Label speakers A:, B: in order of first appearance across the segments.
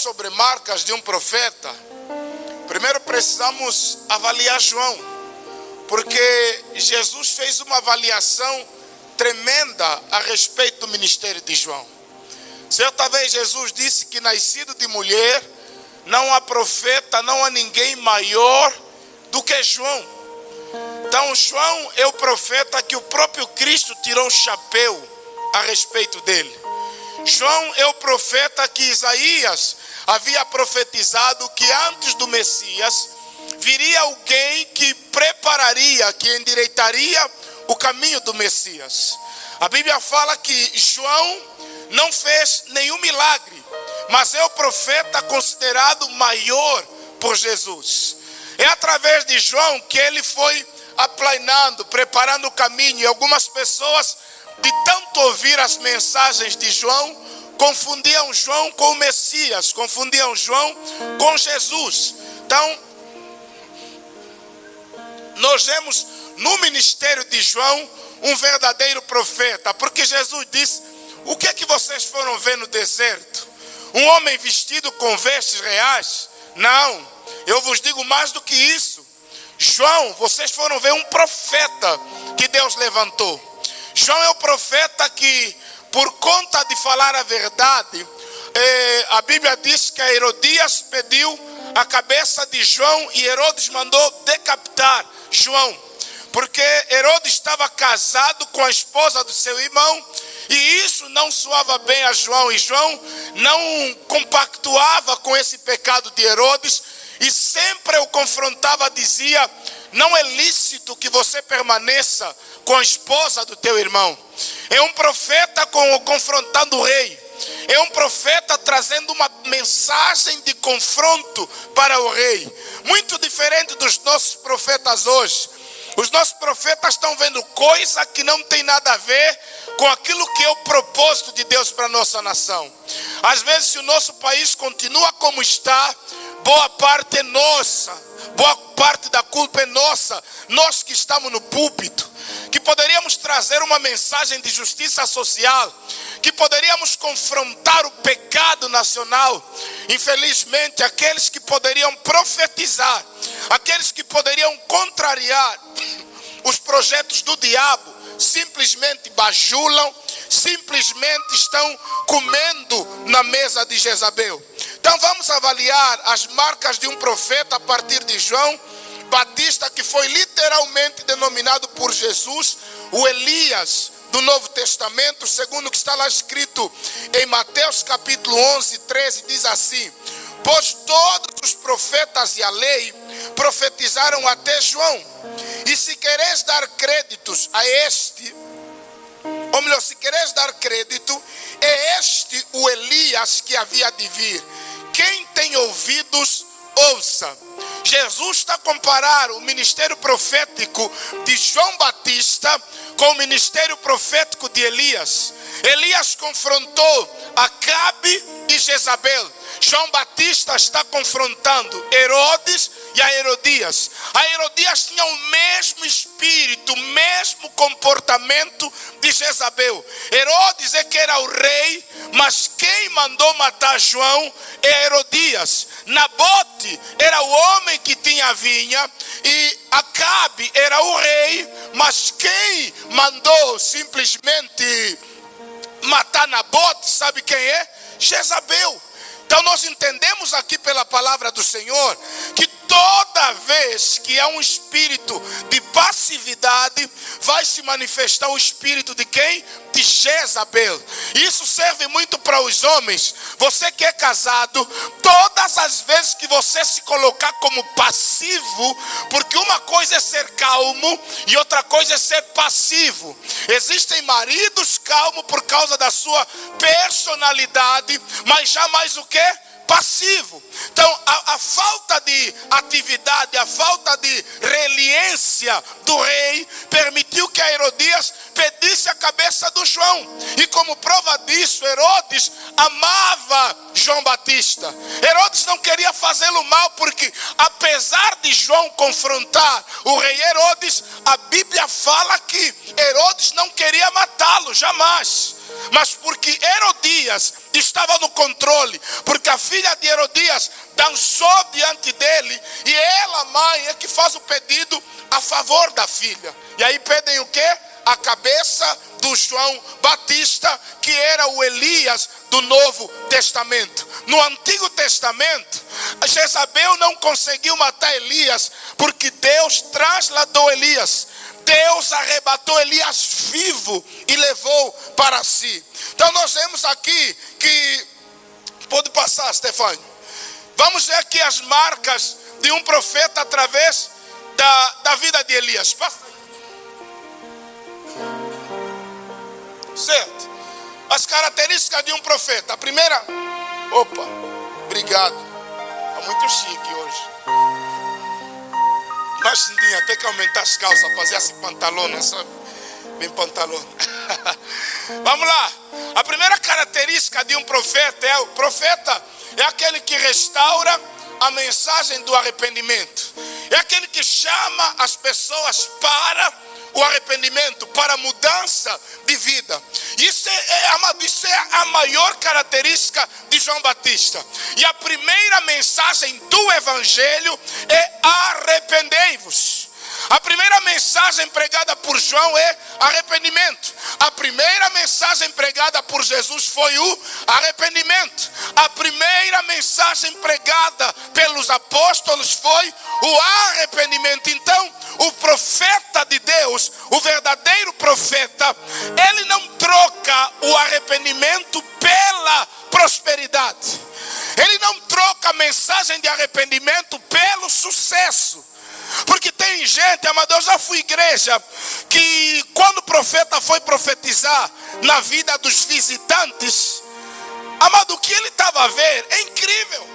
A: sobre marcas de um profeta, primeiro precisamos avaliar João, porque Jesus fez uma avaliação tremenda a respeito do ministério de João. Certa vez Jesus disse que nascido de mulher, não há profeta, não há ninguém maior do que João. Então João é o profeta que o próprio Cristo tirou o chapéu a respeito dele. João é o profeta que Isaías havia profetizado que antes do Messias viria alguém que prepararia, que endireitaria o caminho do Messias. A Bíblia fala que João não fez nenhum milagre, mas é o profeta considerado maior por Jesus. É através de João que ele foi aplanando, preparando o caminho. E algumas pessoas, de tanto ouvir as mensagens de João, confundiam João com o Messias, confundiam João com Jesus. Então, nós vemos no ministério de João um verdadeiro profeta, porque Jesus disse: o que é que vocês foram ver no deserto? Um homem vestido com vestes reais? Não, eu vos digo mais do que isso. João, vocês foram ver um profeta que Deus levantou. João é o profeta que, por conta de falar a verdade, a Bíblia diz que a Herodias pediu a cabeça de João e Herodes mandou decapitar João, porque Herodes estava casado com a esposa do seu irmão, e isso não soava bem a João, e João não compactuava com esse pecado de Herodes, e sempre o confrontava, dizia: não é lícito que você permaneça com a esposa do teu irmão. É um profeta confrontando o rei. É um profeta trazendo uma mensagem de confronto para o rei. Muito diferente dos nossos profetas hoje. Os nossos profetas estão vendo coisa que não tem nada a ver com aquilo que é o propósito de Deus para a nossa nação. Às vezes, se o nosso país continua como está, boa parte é nossa, boa parte da culpa é nossa, nós que estamos no púlpito, que poderíamos trazer uma mensagem de justiça social, que poderíamos confrontar o pecado nacional. Infelizmente, aqueles que poderiam profetizar, aqueles que poderiam contrariar os projetos do diabo, simplesmente bajulam, simplesmente estão comendo na mesa de Jezabel. Então vamos avaliar as marcas de um profeta a partir de João Batista, que foi literalmente denominado por Jesus o Elias do Novo Testamento, segundo o que está lá escrito em Mateus capítulo 11, 13, diz assim: pois todos os profetas e a lei profetizaram até João, e se quereis dar créditos a este, ou melhor, se quereis dar crédito, é este o Elias que havia de vir. Quem tem ouvidos, ouça. Jesus está a comparar o ministério profético de João Batista com o ministério profético de Elias. Elias confrontou Acabe e Jezabel. João Batista está confrontando Herodes e a Herodias. A Herodias tinha o mesmo espírito, o mesmo comportamento de Jezabel. Herodes é que era o rei, mas quem mandou matar João é Herodias. Nabote era o homem que tinha a vinha, e Acabe era o rei, mas quem mandou simplesmente matar Nabote, sabe quem é? Jezabel. Então nós entendemos aqui pela palavra do Senhor que toda vez que há um espírito de passividade, vai se manifestar o espírito de quem? De Jezabel. Isso serve muito para os homens. Você que é casado, todas as vezes que você se colocar como passivo, porque uma coisa é ser calmo e outra coisa é ser passivo. Existem maridos calmos por causa da sua personalidade, mas jamais o quê? Passivo. Então a falta de atividade, a falta de reliência do rei permitiu que a Herodias pedisse a cabeça do João. E como prova disso, Herodes amava João Batista. Herodes não queria fazê-lo mal, porque apesar de João confrontar o rei Herodes, a Bíblia fala que Herodes não queria matá-lo, jamais. Mas porque Herodias estava no controle, porque a filha de Herodias dançou diante dele, e ela, mãe, é que faz o pedido a favor da filha. E aí pedem o quê? A cabeça do João Batista, que era o Elias do Novo Testamento. No Antigo Testamento, Jezabel não conseguiu matar Elias, porque Deus trasladou Elias. Deus arrebatou Elias vivo e levou para si. Então nós vemos aqui que... Pode passar, Stefânio. Vamos ver aqui as marcas de um profeta através da vida de Elias. Passa. Certo. As características de um profeta. A primeira... Opa, obrigado. Está muito chique hoje. Mas tinha até que aumentar as calças, fazer esse pantalão, não sabe? Bem pantalão. Vamos lá. A primeira característica de um profeta é: o profeta é aquele que restaura a mensagem do arrependimento. É aquele que chama as pessoas para o arrependimento, para a mudança de vida. Isso é a maior característica de João Batista. E a primeira mensagem do Evangelho é: arrependei-vos. A primeira mensagem pregada por João é arrependimento. A primeira mensagem pregada por Jesus foi o arrependimento. A primeira mensagem pregada pelos apóstolos foi o arrependimento. Então, o profeta de Deus, o verdadeiro profeta, ele não troca o arrependimento pela prosperidade. Ele não troca a mensagem de arrependimento pelo sucesso. Porque tem gente, amado, eu já fui igreja, que quando o profeta foi profetizar na vida dos visitantes, amado, o que ele estava a ver é incrível.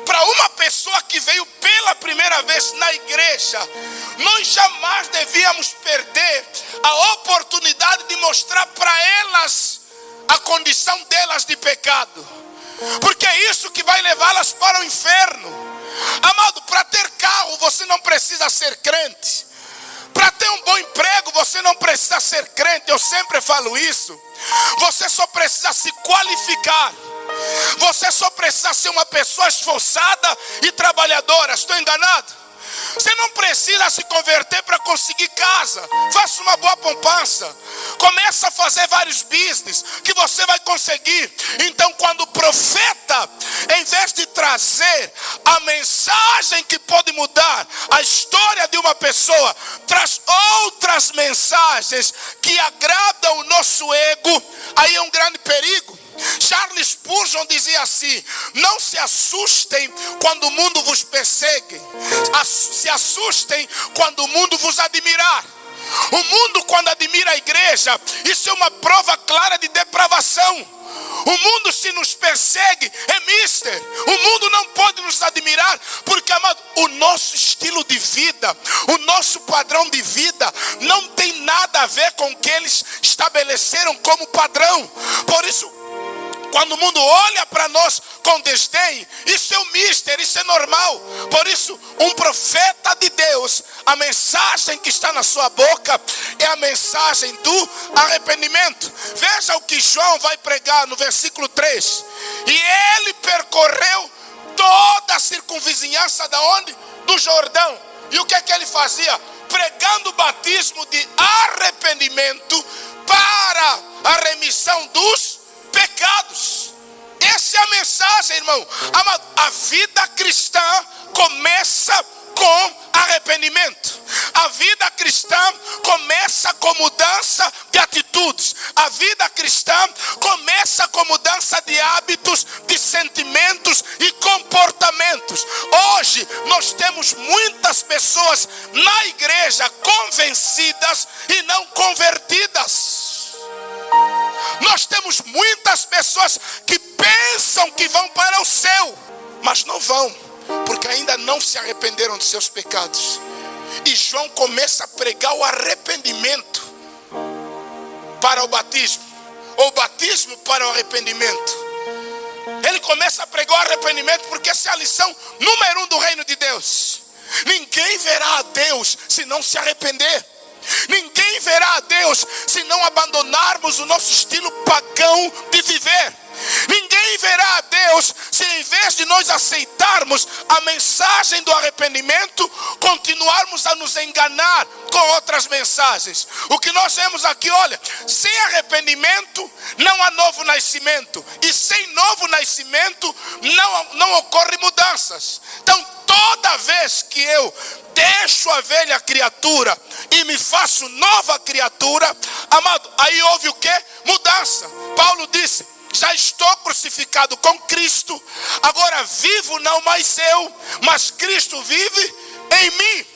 A: Para uma pessoa que veio pela primeira vez na igreja, nós jamais devíamos perder a oportunidade de mostrar para elas a condição delas de pecado, porque é isso que vai levá-las para o inferno. Amado, para ter carro você não precisa ser crente. Para ter um bom emprego você não precisa ser crente. Eu sempre falo isso. Você só precisa se qualificar. Você só precisa ser uma pessoa esforçada e trabalhadora. Estou enganado? Você não precisa se converter para conseguir casa. Faça uma boa poupança. Começa a fazer vários business que você vai conseguir. Então, quando o profeta, em vez de trazer a mensagem que pode mudar a história de uma pessoa, traz outras mensagens que agradam o nosso ego, aí é um grande perigo. Charles Spurgeon dizia assim: não se assustem quando o mundo vos persegue, se assustem quando o mundo vos admirar. O mundo, quando admira a igreja, isso é uma prova clara de depravação. O mundo, se nos persegue, é mister. O mundo não pode nos admirar, porque, amado, o nosso estilo de vida, o nosso padrão de vida não tem nada a ver com o que eles estabeleceram como padrão. Por isso, quando o mundo olha para nós com desdém, isso é um mister, isso é normal. Por isso, um profeta de Deus, a mensagem que está na sua boca é a mensagem do arrependimento. Veja o que João vai pregar no versículo 3. E ele percorreu toda a circunvizinhança da onde? Do Jordão. E o que é que ele fazia? Pregando o batismo de arrependimento para a remissão dos pecados. Essa é a mensagem, irmão. A vida cristã começa com arrependimento. A vida cristã começa com mudança de atitudes. A vida cristã começa com mudança de hábitos, de sentimentos e comportamentos. Hoje nós temos muitas pessoas na igreja convencidas e não convertidas. Nós temos muitas pessoas que pensam que vão para o céu, mas não vão, porque ainda não se arrependeram dos seus pecados. E João começa a pregar o arrependimento. para o batismo, ou batismo para o arrependimento. Ele começa a pregar o arrependimento porque essa é a lição número 1 do reino de Deus. Ninguém verá a Deus se não se arrepender. Ninguém verá a Deus se não abandonarmos o nosso estilo pagão de viver. Ninguém verá a Deus se em vez de nós aceitarmos a mensagem do arrependimento, continuarmos a nos enganar com outras mensagens. O que nós vemos aqui, olha, sem arrependimento não há novo nascimento. E sem novo nascimento não ocorrem mudanças. Então toda vez que eu deixo a velha criatura e me faço nova criatura, amado, aí houve o quê? Mudança. Paulo disse: já estou crucificado com Cristo, agora vivo não mais eu, mas Cristo vive em mim.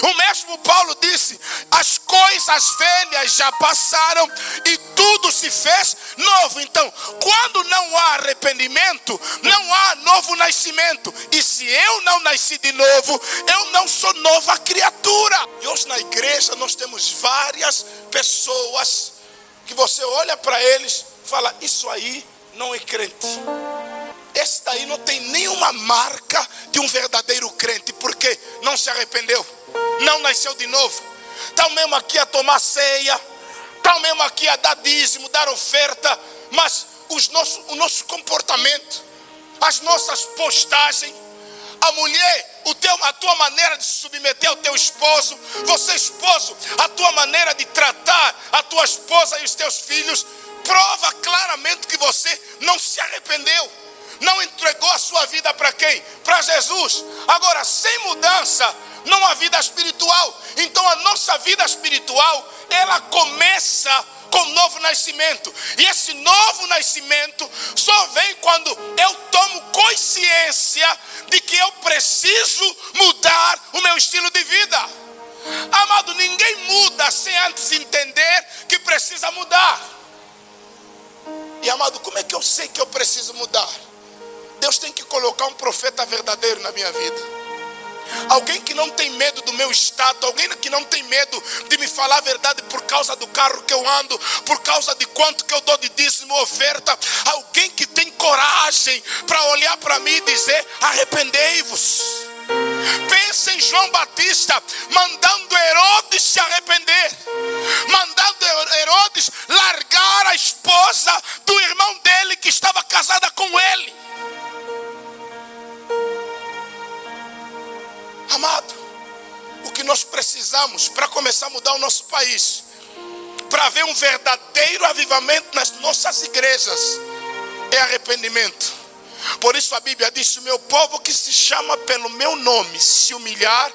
A: O mesmo Paulo disse: as coisas velhas já passaram e tudo se fez novo. Então, quando não há arrependimento, não há novo nascimento. E se eu não nasci de novo, eu não sou nova criatura. E hoje na igreja nós temos várias pessoas que você olha para eles e fala: isso aí não é crente. Esse daí não tem nenhuma marca de um verdadeiro crente, porque não se arrependeu, não nasceu de novo. Estão mesmo aqui a tomar ceia, estão mesmo aqui a dar dízimo, dar oferta, mas o nosso comportamento, as nossas postagens, a mulher, a tua maneira de se submeter ao teu esposo, você esposo, a tua maneira de tratar a tua esposa e os teus filhos, prova claramente que você não se arrependeu. Não entregou a sua vida para quem? Para Jesus. Agora, sem mudança, não há vida espiritual. Então a nossa vida espiritual, ela começa com novo nascimento. E esse novo nascimento só vem quando eu tomo consciência de que eu preciso mudar o meu estilo de vida. Amado, ninguém muda sem antes entender que precisa mudar. E amado, como é que eu sei que eu preciso mudar? Deus tem que colocar um profeta verdadeiro na minha vida. Alguém que não tem medo do meu status, alguém que não tem medo de me falar a verdade por causa do carro que eu ando, por causa de quanto que eu dou de dízimo, oferta. Alguém que tem coragem para olhar para mim e dizer: arrependei-vos. Pensa em João Batista mandando Herodes se arrepender, mandando Herodes largar a esposa do irmão dele que estava casada com ele. Amado, o que nós precisamos para começar a mudar o nosso país, para ver um verdadeiro avivamento nas nossas igrejas, é arrependimento. Por isso a Bíblia diz: o meu povo que se chama pelo meu nome se humilhar,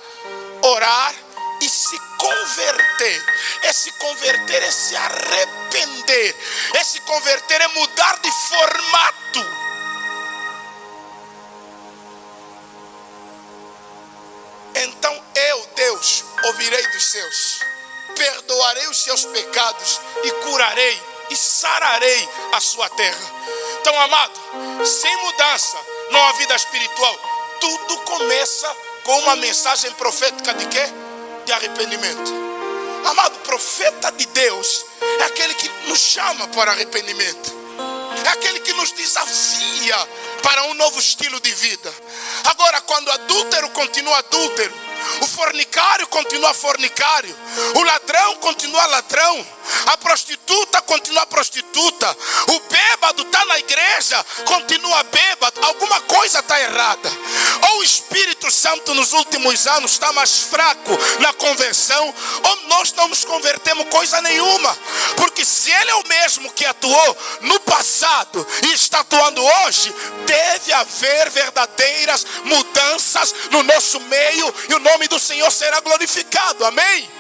A: orar e se converter. Esse converter é se arrepender. Esse converter é mudar de formato. Então eu, Deus, ouvirei dos seus, perdoarei os seus pecados e curarei e sararei a sua terra. Então, amado, sem mudança não há vida espiritual. Tudo começa com uma mensagem profética de quê? De arrependimento. Amado, profeta de Deus é aquele que nos chama para arrependimento. É aquele que nos desafia para um novo estilo de vida. Agora, quando o adúltero continua adúltero, o fornicário continua fornicário, o ladrão continua ladrão, a prostituta continua prostituta, o bêbado está na igreja, continua bêbado, alguma coisa está errada. Ou o Espírito Santo nos últimos anos está mais fraco na conversão, ou nós não nos convertemos coisa nenhuma. Porque se Ele é o mesmo que atuou no passado e está atuando hoje, deve haver verdadeiras mudanças no nosso meio e o nome do Senhor será glorificado, amém?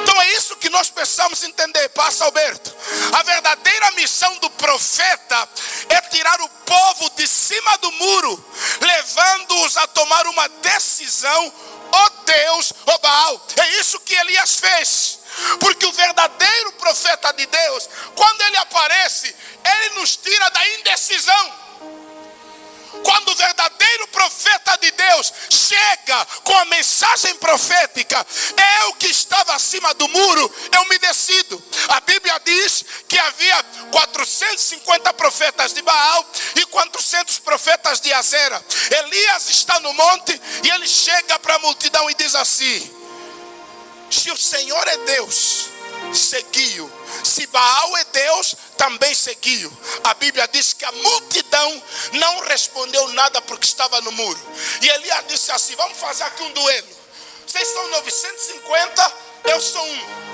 A: Então é isso que nós precisamos entender, Pastor Alberto. A verdadeira missão do profeta é tirar o povo de cima do muro, levando-os a tomar uma decisão: ó Deus, ó Baal. É isso que Elias fez. Porque o verdadeiro profeta de Deus, quando ele aparece, ele nos tira da indecisão. quando o verdadeiro profeta de Deus chega com a mensagem profética, eu que estava acima do muro, eu me decido. A Bíblia diz que havia 450 profetas de Baal e 400 profetas de Azera. Elias está no monte e ele chega para a multidão e diz assim: se o Senhor é Deus, seguiu. Se Baal é Deus, também seguiu. A Bíblia diz que a multidão não respondeu nada porque estava no muro. E Elias disse assim: vamos fazer aqui um duelo. Vocês são 950, eu sou um.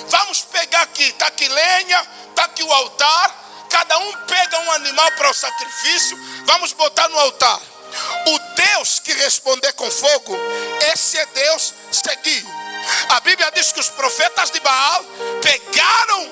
A: Vamos pegar aqui, está aqui lenha, está aqui o altar. Cada um pega um animal para o sacrifício. Vamos botar no altar. O Deus que responder com fogo, esse é Deus, seguiu. A Bíblia diz que os profetas de Baal pegaram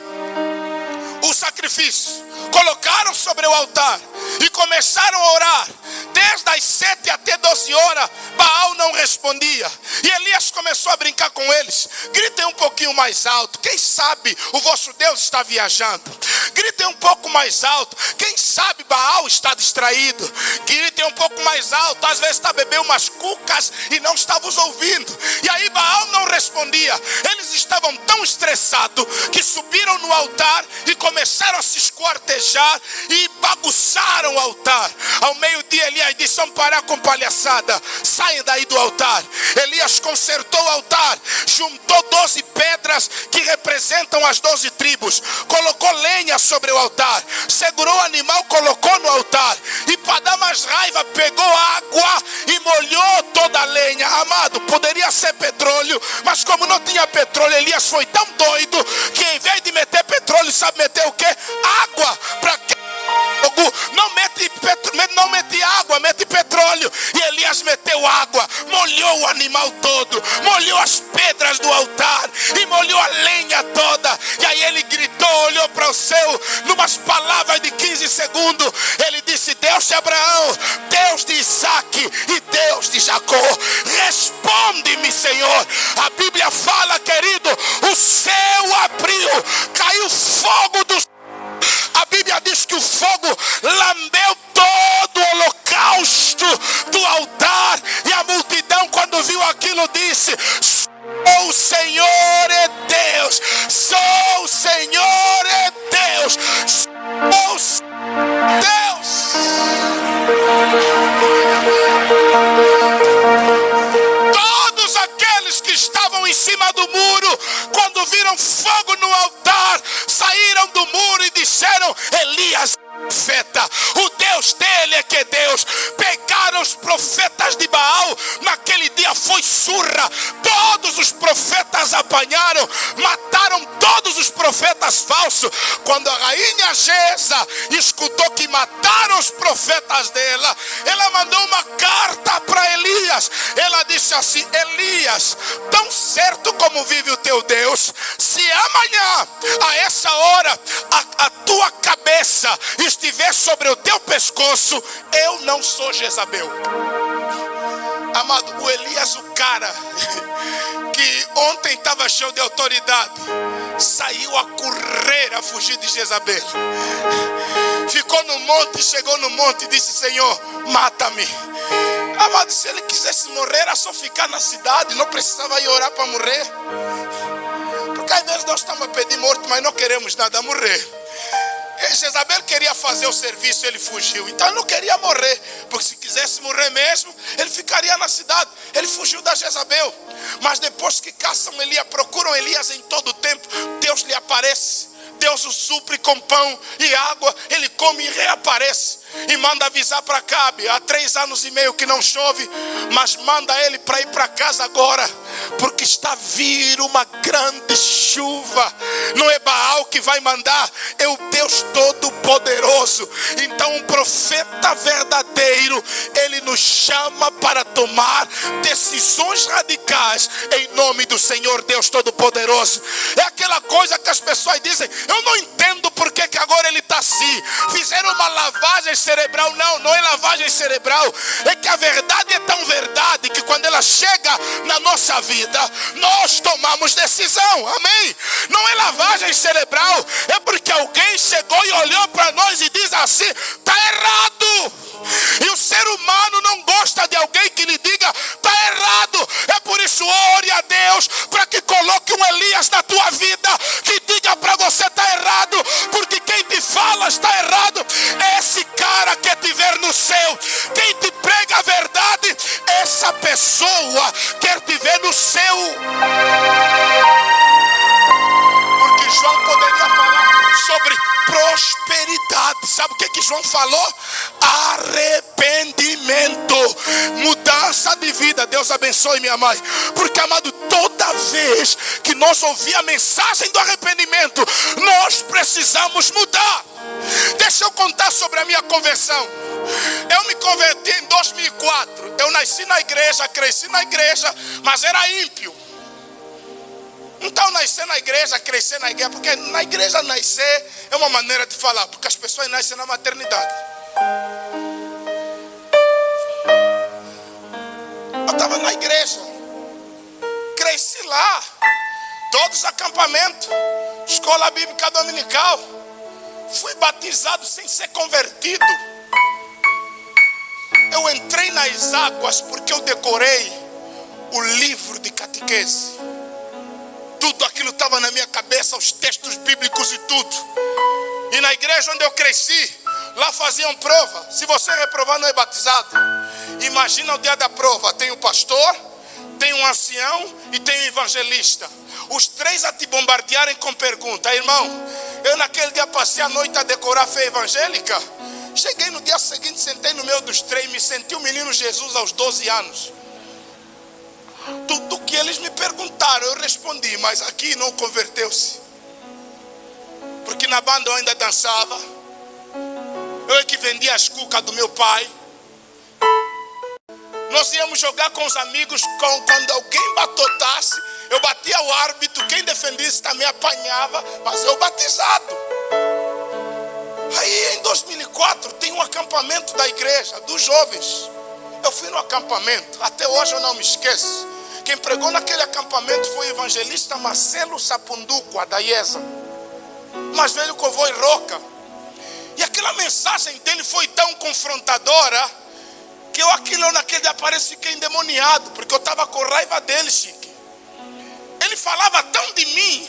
A: o sacrifício, colocaram sobre o altar e começaram a orar. Desde as 7 até 12 horas, Baal não respondia. E Elias começou a brincar com eles: gritem um pouquinho mais alto, quem sabe o vosso Deus está viajando. Gritem um pouco mais alto, quem sabe Baal está distraído. Gritem um pouco mais alto, às vezes está bebendo umas cucas e não estava os ouvindo. E aí Baal não respondia. Eles estavam tão estressados que subiram no altar e começaram a se esquartejar e bagunçaram o altar. Ao meio-dia Elias disse: vamos parar com palhaçada, saem daí do altar. Elias consertou o altar, juntou 12 pedras que representam as 12 tribos, colocou lenha sobre o altar, segurou o animal, colocou no altar, e para dar mais raiva pegou água e molhou toda a lenha. Amado, poderia ser petróleo, mas como não tinha petróleo, Elias foi tão doido que em vez de meter petróleo, sabe meter o quê? Água. Para que fogo? Não mete água, mete petróleo. E Elias meteu água, molhou o animal todo, molhou as pedras do altar e molhou a lenha toda. E aí ele gritou, olhou para o céu, numas palavras de 15 segundos, ele disse: Deus de Abraão, Deus de Isaac e Deus de Jacó, responde-me, Senhor. A Bíblia fala, querido, o céu abriu, caiu fogo do céu. A Bíblia diz que o fogo lambeu todo o holocausto do altar. E a multidão, quando viu aquilo, disse: só o Senhor é Deus, só o Senhor é Deus, só o Senhor é Deus. Todos aqueles que estavam em cima do muro, quando viram fogo no altar, saíram do muro e disseram: Elias profeta, o Deus dele é que é Deus. Pegaram os profetas de Baal, naquele dia foi surra, todos os profetas apanharam, mataram todos os profetas falsos. Quando a rainha Geza escutou que mataram os profetas dela, ela mandou uma carta para Elias. Ela disse assim: Elias, tão certo como vive o teu Deus, se amanhã a essa hora a tua cabeça estiver sobre o teu pescoço, eu não sou Jezabel. Amado, o Elias, o cara que ontem estava cheio de autoridade, saiu a correr, a fugir de Jezabel. Ficou no monte, chegou no monte e disse: Senhor, mata-me. Amado, se ele quisesse morrer, era só ficar na cidade, não precisava ir orar para morrer. Porque às vezes nós estamos a pedir morte, mas não queremos nada morrer. Jezabel queria fazer o serviço, ele fugiu. Então ele não queria morrer, porque se quisesse morrer mesmo, ele ficaria na cidade. Ele fugiu da Jezabel. Mas depois que caçam Elias, procuram Elias em todo o tempo, Deus lhe aparece. Deus o supre com pão e água, ele come e reaparece. E manda avisar para Acabe: há 3 anos e meio que não chove, mas manda ele para ir para casa agora, porque está a vir uma grande chuva. Não é Baal que vai mandar, é o Deus Todo-Poderoso. Então um profeta verdadeiro, ele nos chama para tomar decisões radicais em nome do Senhor Deus Todo-Poderoso. É aquela coisa que as pessoas dizem: eu não entendo por que agora ele está assim. Fizeram uma lavagem cerebral. Não é lavagem cerebral. É que a verdade é tão verdade que quando ela chega na nossa vida, nós tomamos decisão. Amém? Não é lavagem cerebral. É porque alguém chegou e olhou para nós e diz assim: está errado. E o ser humano não gosta de alguém que lhe diga: está errado. É por isso, ore a Deus para que coloque um Elias na tua vida, que diga para você: está errado, porque quem te fala está errado. Esse cara quer te ver no céu. Quem te prega a verdade, essa pessoa quer te ver no céu. Porque João poderia falar sobre prosperidade. Sabe o que João falou? Arrependimento, mudança de vida. Deus abençoe, minha mãe. Porque, amado, toda vez que nós ouvimos a mensagem do arrependimento, nós precisamos mudar. Deixa eu contar sobre a minha conversão. Eu me converti em 2004. Eu nasci na igreja, cresci na igreja, mas era ímpio. Então nascer na igreja, crescer na igreja, porque na igreja nascer é uma maneira de falar, porque as pessoas nascem na maternidade. Eu estava na igreja, cresci lá, todos os acampamentos, escola bíblica dominical, fui batizado sem ser convertido. Eu entrei nas águas porque eu decorei o livro de catequese. Tudo aquilo estava na minha cabeça, os textos bíblicos e tudo. E na igreja onde eu cresci, lá faziam prova. Se você reprovar, não é batizado. Imagina o dia da prova. Tem o pastor, tem um ancião e tem o evangelista. Os três a te bombardearem com pergunta. Irmão, eu naquele dia passei a noite a decorar a fé evangélica. Cheguei no dia seguinte, sentei no meio dos três, me senti o menino Jesus aos 12 anos. Tudo que eles me perguntaram, eu respondi, mas aqui não converteu-se. Porque na banda eu ainda dançava. Eu é que vendia as cucas do meu pai. Nós íamos jogar com os amigos, quando alguém batotasse, eu batia o árbitro, quem defendisse também apanhava, mas eu batizado. Aí em 2004 tem um acampamento da igreja, dos jovens. Eu fui no acampamento, até hoje eu não me esqueço. Quem pregou naquele acampamento foi o evangelista Marcelo Sapunduco, a da IESA. Mais velho que eu vou em Roca. E aquela mensagem dele foi tão confrontadora, que eu naquele dia parece fiquei endemoniado, porque eu estava com raiva dele, Chique. Ele falava tão de mim,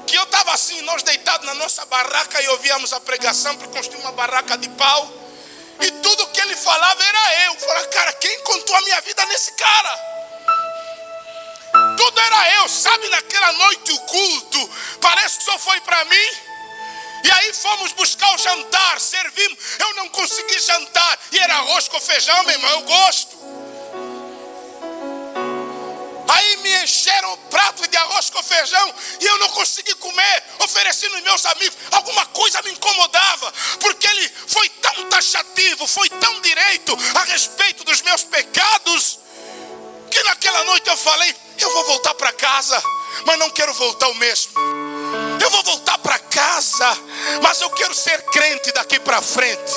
A: que eu estava assim, nós deitados na nossa barraca e ouvíamos a pregação, porque construí uma barraca de pau. E tudo que ele falava era eu. Eu falei: cara, quem contou a minha vida nesse cara? Tudo era eu, sabe, naquela noite o culto, parece que só foi para mim. E aí fomos buscar o jantar, servimos, eu não consegui jantar, e era arroz com feijão, meu irmão, eu gosto. Aí me encheram o prato de arroz com feijão, e eu não consegui comer, ofereci nos meus amigos, alguma coisa me incomodava, porque ele foi tão taxativo, foi tão direito a respeito dos meus pecados, que naquela noite eu falei: eu vou voltar para casa, mas não quero voltar o mesmo. Eu vou voltar para casa, mas eu quero ser crente daqui para frente.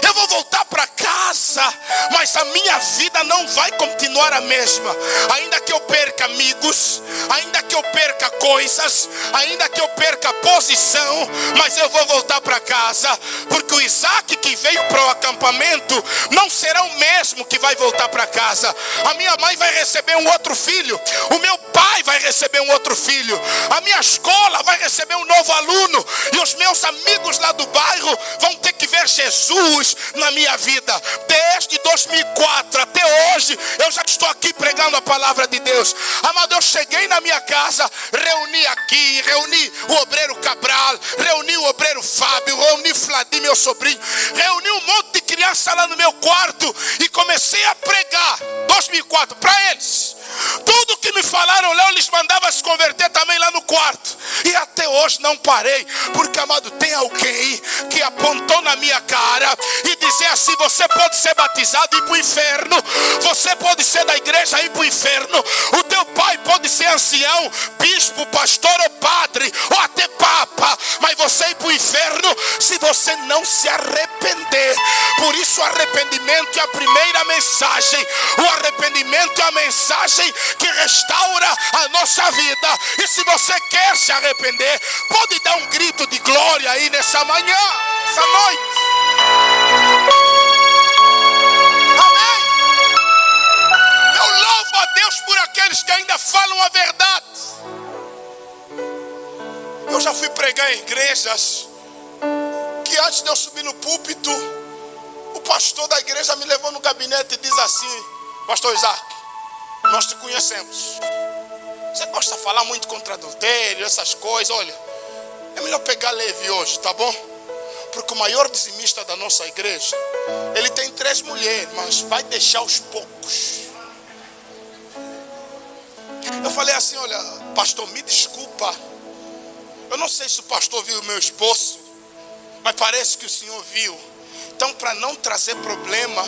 A: Eu vou voltar para casa, mas a minha vida não vai continuar a mesma. Ainda que eu perca amigos, ainda que eu perca coisas, ainda que eu perca posição, mas eu vou voltar para casa. Porque o Isaac que veio para o acampamento não será o mesmo que vai voltar para casa. A minha mãe vai receber um outro filho, o meu pai vai receber um outro filho, a minha escola vai receber um novo aluno, e os meus amigos lá do bairro vão ter que ver Jesus na minha vida. Desde 2004 até hoje eu já estou aqui pregando a palavra de Deus. Amado, eu cheguei na minha casa, reuni aqui, reuni o obreiro Cabral, reuni o obreiro Fábio, reuni Fladim, meu sobrinho, reuni um monte de criança lá no meu quarto e comecei a pregar 2004 para eles. Tudo que me falaram lá, eu lhes mandava se converter também lá no quarto. E até hoje não parei, porque, amado, tem alguém que apontou na minha cara e dizer assim: você pode ser batizado e ir para o inferno, você pode ser da igreja e ir para o inferno, o teu pai pode ser ancião, bispo, pastor ou padre, ou até papa, mas você ir para o inferno se você não se arrepender. Por isso o arrependimento é a primeira mensagem. O arrependimento é a mensagem que restaura a nossa vida. E se você quer se arrepender, pode dar um grito de glória aí nessa manhã, essa noite. a verdade. Eu já fui pregar em igrejas que antes de eu subir no púlpito, o pastor da igreja me levou no gabinete e diz assim: pastor Isaac, nós te conhecemos. Você gosta de falar muito contra adultério, essas coisas. Olha, é melhor pegar leve hoje, tá bom? Porque o maior dizimista da nossa igreja, ele tem 3 mulheres, mas vai deixar aos poucos. Eu falei assim: olha, pastor, me desculpa. Eu não sei se o pastor viu o meu esposo, mas parece que o senhor viu. Então, para não trazer problema,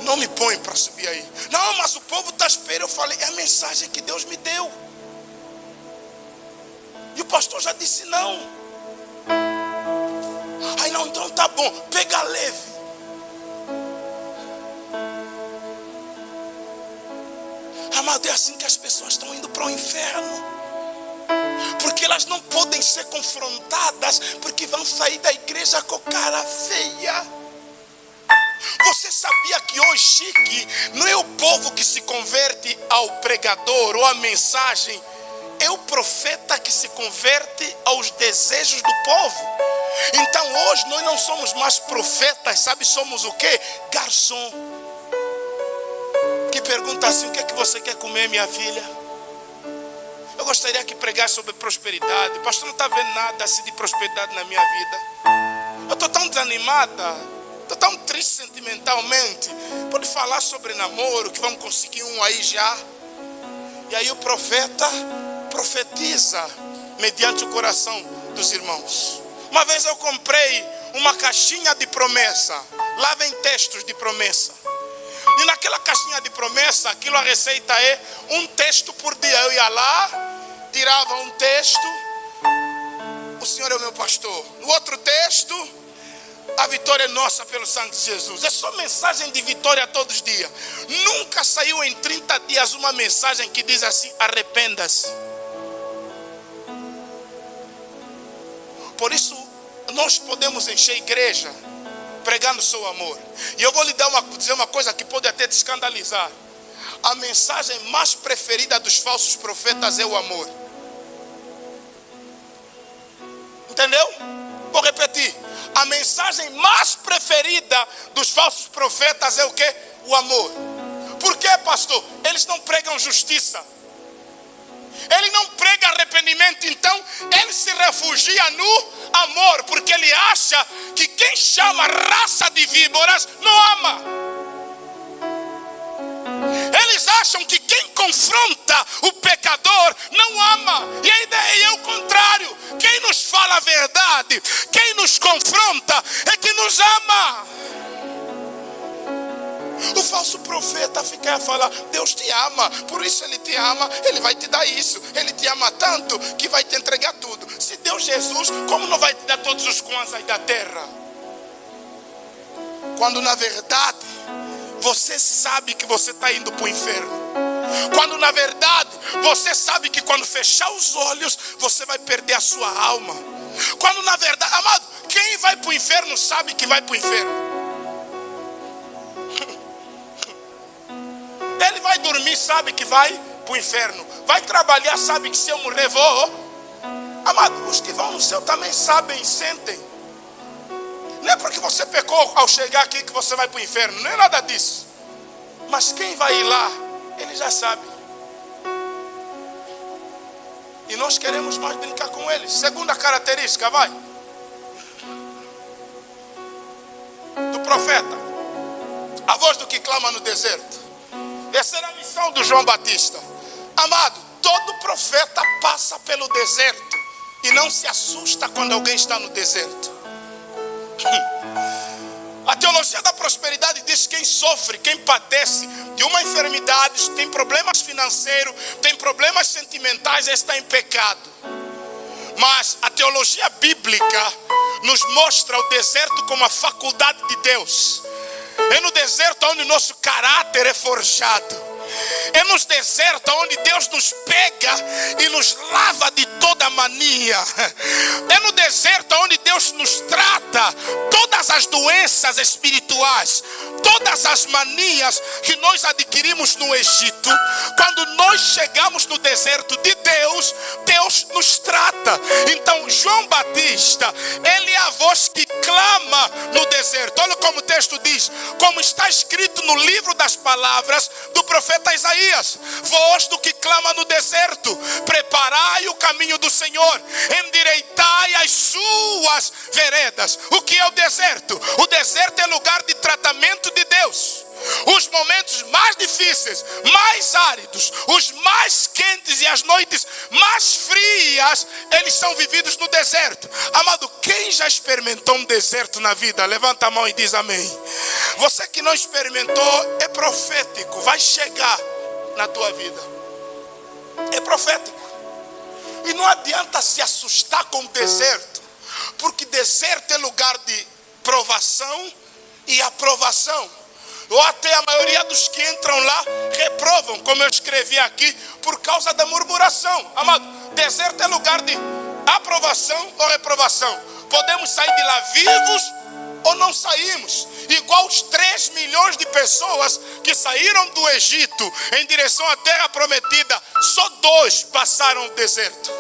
A: não me põe para subir aí. Não, mas o povo está esperando. Eu falei: é a mensagem que Deus me deu. E o pastor já disse não. Aí não, então tá bom, pega leve. Amado, é assim que as pessoas estão indo para o inferno. Porque elas não podem ser confrontadas, porque vão sair da igreja com cara feia. Você sabia que hoje, Chique, não é o povo que se converte ao pregador ou à mensagem, é o profeta que se converte aos desejos do povo. Então hoje nós não somos mais profetas, sabe? Somos o quê? Garçom. Que pergunta assim: o que é que você quer comer, minha filha? Eu gostaria que pregasse sobre prosperidade. O pastor não está vendo nada assim de prosperidade na minha vida. Eu estou tão desanimada, estou tão triste sentimentalmente. Pode falar sobre namoro, que vamos conseguir um aí já. E aí o profeta profetiza mediante o coração dos irmãos. Uma vez eu comprei uma caixinha de promessa. Lá vem textos de promessa. E naquela caixinha de promessa, aquilo, a receita é um texto por dia. Eu ia lá, tirava um texto: o Senhor é o meu pastor. No outro texto: a vitória é nossa pelo sangue de Jesus. É só mensagem de vitória todos os dias. Nunca saiu em 30 dias uma mensagem que diz assim: arrependa-se. Por isso, nós podemos encher a igreja pregando o seu amor. E eu vou lhe dizer uma coisa que pode até te escandalizar. A mensagem mais preferida dos falsos profetas é o amor. Entendeu? Vou repetir. A mensagem mais preferida dos falsos profetas é o quê? O amor. Por quê, pastor? Eles não pregam justiça. Ele não prega arrependimento, então ele se refugia no amor, porque ele acha que quem chama raça de víboras não ama. Eles acham que quem confronta o pecador não ama. E a ideia é o contrário. Quem nos fala a verdade, quem nos confronta é que nos ama. O falso profeta fica a falar: Deus te ama, por isso Ele te ama, Ele vai te dar isso. Ele te ama tanto que vai te entregar tudo. Se Deus Jesus, como não vai te dar todos os coins aí da terra? Quando na verdade você sabe que você está indo para o inferno. Quando na verdade você sabe que quando fechar os olhos você vai perder a sua alma. Quando na verdade, amado, quem vai para o inferno sabe que vai para o inferno. Ele vai dormir, sabe que vai para o inferno. Vai trabalhar, sabe que se eu morrer vou. Amado, os que vão no céu também sabem e sentem. Não é porque você pecou ao chegar aqui que você vai para o inferno. Não é nada disso. Mas quem vai ir lá, ele já sabe. E nós queremos mais brincar com eles. Segunda característica, vai. Do profeta. A voz do que clama no deserto. Essa era a missão do João Batista. Amado, todo profeta passa pelo deserto e não se assusta quando alguém está no deserto. A teologia da prosperidade diz que quem sofre, quem padece de uma enfermidade, tem problemas financeiros, tem problemas sentimentais, está em pecado. Mas a teologia bíblica nos mostra o deserto como a faculdade de Deus. É no deserto onde o nosso caráter é forjado. É nos desertos onde Deus nos pega e nos lava de toda mania. É no deserto onde Deus nos trata todas as doenças espirituais, todas as manias que nós adquirimos no Egito. Quando nós chegamos no deserto de Deus, Deus nos trata. Então João Batista, ele é a voz que clama no deserto. Olha como o texto diz, como está escrito no livro das palavras do profeta Isaías: voz do que clama no deserto, preparai o caminho do Senhor, endireitai as suas veredas. O que é o deserto? O deserto é lugar de tratamento de Deus. Os momentos mais difíceis, mais áridos, os mais quentes e as noites mais frias, eles são vividos no deserto. Amado, quem já experimentou um deserto na vida? Levanta a mão e diz amém. Você que não experimentou, é profético, vai chegar na tua vida. É profético. E não adianta se assustar com o deserto, porque deserto é lugar de provação e aprovação. Ou até a maioria dos que entram lá reprovam, como eu escrevi aqui, por causa da murmuração. Amado, deserto é lugar de aprovação ou reprovação. Podemos sair de lá vivos ou não saímos. Igual os 3 milhões de pessoas que saíram do Egito em direção à terra prometida, só 2 passaram o deserto.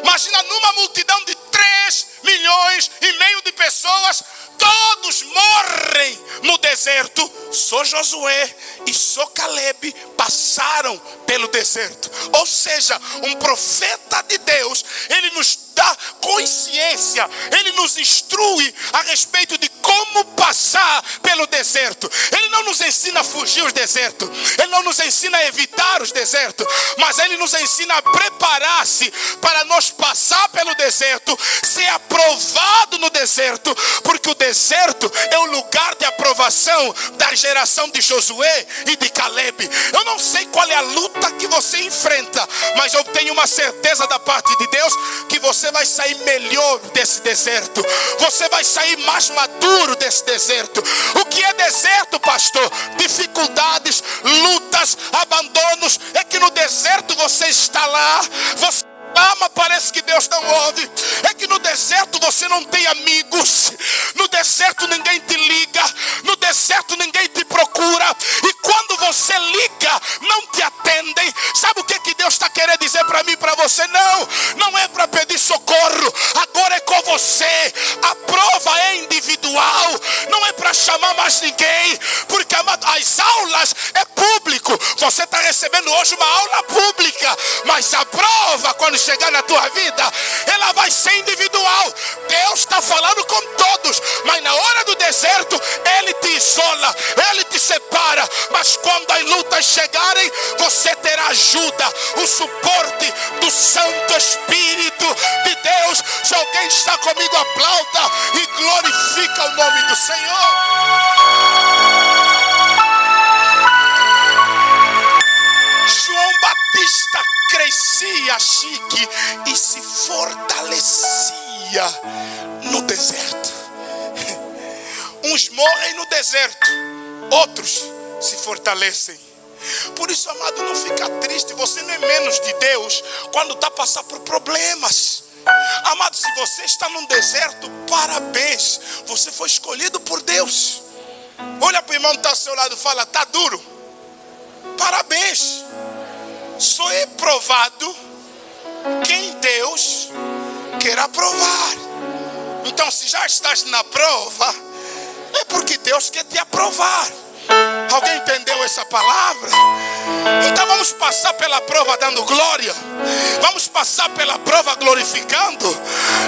A: Imagina numa multidão de 3 milhões e meio de pessoas, todos morrem no deserto. Só Josué e só Caleb passaram pelo deserto. Ou seja, um profeta de Deus, ele nos dá consciência, ele nos instrui a respeito de como passar pelo deserto. Ele não nos ensina a fugir os desertos, ele não nos ensina a evitar os desertos, mas ele nos ensina a preparar-se para nós passar pelo deserto, ser aprovado no deserto, porque o deserto é o lugar de aprovação da geração de Josué e de Caleb. Eu não sei qual é a luta que você enfrenta, mas eu tenho uma certeza da parte de Deus que você vai sair melhor desse deserto. Você vai sair mais maduro desse deserto. O que é deserto, pastor? Dificuldades, lutas, abandonos. É que no deserto você está lá, você ama, parece que Deus não ouve. É que no deserto você não tem amigos. No deserto ninguém te liga. No deserto ninguém te procura. E quando você liga, não te atendem. Sabe o que Deus está querendo dizer para mim e para você? Não é para pedir socorro. Agora é com você. A prova é individual. Não é para chamar mais ninguém. Porque as aulas é público. Você está recebendo hoje uma aula pública. Mas a prova, quando chegar na tua vida, ela vai ser individual. Deus está falando com todos, mas na hora do deserto ele te isola, ele te separa. Mas quando as lutas chegarem, você terá ajuda, o suporte do Santo Espírito de Deus. Se alguém está comigo, aplauda e glorifica o nome do Senhor. João Batista crescia chique e se fortalecia no deserto. Uns morrem no deserto, outros se fortalecem. Por isso, amado, não fica triste. Você não é menos de Deus quando está passando por problemas. Amado, se você está num deserto, parabéns, você foi escolhido por Deus. Olha para o irmão que está ao seu lado e fala: está duro. Parabéns. Só é provado quem Deus quer aprovar. Então, se já estás na prova, é porque Deus quer te aprovar. Alguém entendeu essa palavra? Então vamos passar pela prova dando glória. Vamos passar pela prova glorificando.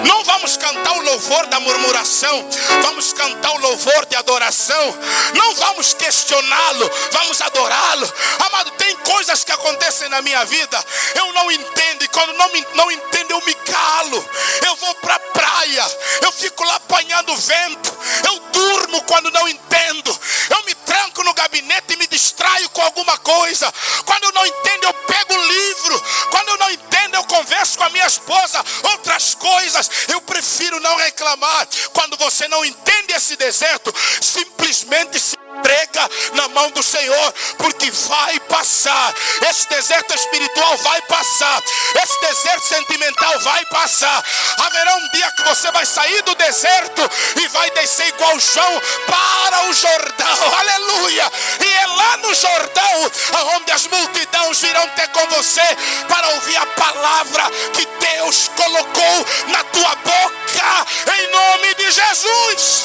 A: Não vamos cantar o louvor da murmuração, vamos cantar o louvor de adoração. Não vamos questioná-lo, vamos adorá-lo. Amado, tem coisas que acontecem na minha vida, eu não entendo. E quando não entendo, eu me calo. Eu vou para a praia, eu fico lá apanhando vento. Eu durmo quando não entendo. Eu me tranco no gabinete e me distraio com alguma coisa. Quando eu não entendo, eu pego um livro. Quando eu não entendo, eu converso com a minha esposa outras coisas. Eu prefiro não reclamar. Quando você não entende esse deserto, simplesmente se entrega na mão do Senhor, porque vai passar. Esse deserto espiritual vai passar. Esse deserto sentimental vai passar. Haverá um dia que você vai sair do deserto e vai descer igual João para o Jordão. Aleluia! E é lá no Jordão onde as multidões virão ter com você para ouvir a palavra que Deus colocou na tua boca, em nome de Jesus.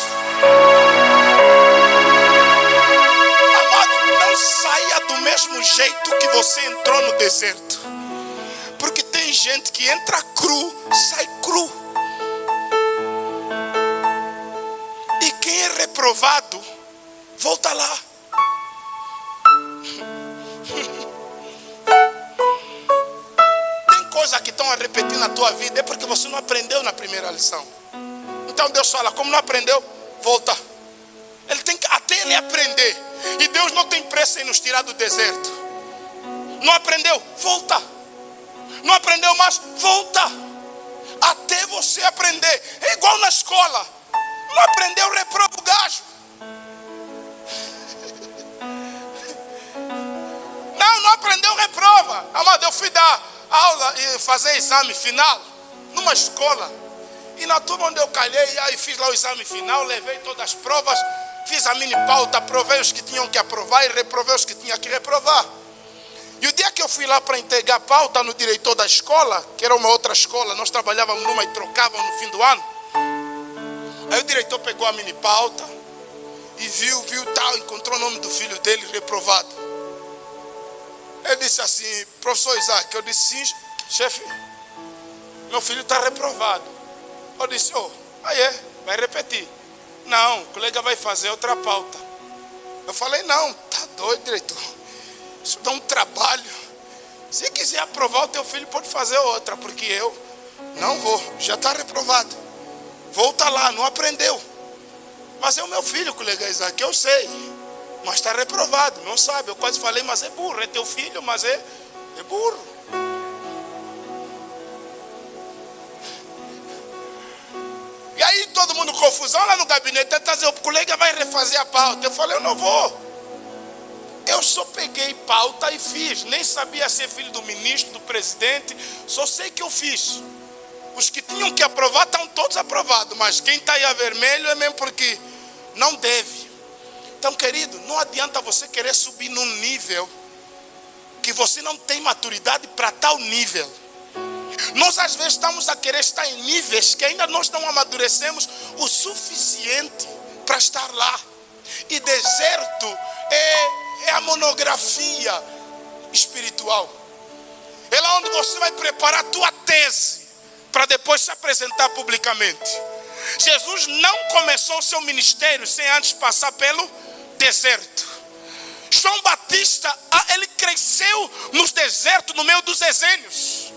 A: Amado, não saia do mesmo jeito que você entrou no deserto, porque tem gente que entra cru, sai cru. E quem é reprovado volta lá. Tem coisa que estão a repetir na tua vida, é porque você não aprendeu na primeira lição. Então Deus fala, como não aprendeu, volta. Ele tem que, até ele aprender. E Deus não tem pressa em nos tirar do deserto. Não aprendeu, volta. Não aprendeu mais, volta. Até você aprender. É igual na escola. Não aprendeu, reprova o gajo. Não aprendeu, reprova. Amado, eu fui dar aula e fazer exame final numa escola. E na turma onde eu calhei, aí fiz lá o exame final, levei todas as provas, fiz a mini pauta, aprovei os que tinham que aprovar e reprovei os que tinham que reprovar. E o dia que eu fui lá para entregar a pauta no diretor da escola, que era uma outra escola, nós trabalhávamos numa e trocávamos no fim do ano. Aí o diretor pegou a mini pauta e viu tal, encontrou o nome do filho dele reprovado. Ele disse assim, professor Isaac, eu disse, sim, chefe, meu filho está reprovado. Eu disse, vai repetir. Não, o colega vai fazer outra pauta. Eu falei, não, tá doido, diretor. Isso dá um trabalho. Se quiser aprovar, o teu filho pode fazer outra, porque eu não vou, já está reprovado. Volta lá, não aprendeu. Mas é o meu filho, colega Isaac, eu sei. Mas está reprovado, não sabe. Eu quase falei, mas é burro. É teu filho, mas é burro. E aí todo mundo confusão lá no gabinete. Tenta dizer, o colega vai refazer a pauta. Eu falei, eu não vou. Eu só peguei pauta e fiz. Nem sabia ser filho do ministro, do presidente. Só sei que eu fiz. Os que tinham que aprovar estão todos aprovados. Mas quem está aí a vermelho é mesmo porque não deve. Então, querido, não adianta você querer subir num nível que você não tem maturidade para tal nível. Nós às vezes estamos a querer estar em níveis que ainda nós não amadurecemos o suficiente para estar lá. E deserto é a monografia espiritual. É lá onde você vai preparar a tua tese para depois se apresentar publicamente. Jesus não começou o seu ministério sem antes passar pelo deserto. João Batista, ele cresceu nos desertos, no meio dos essênios.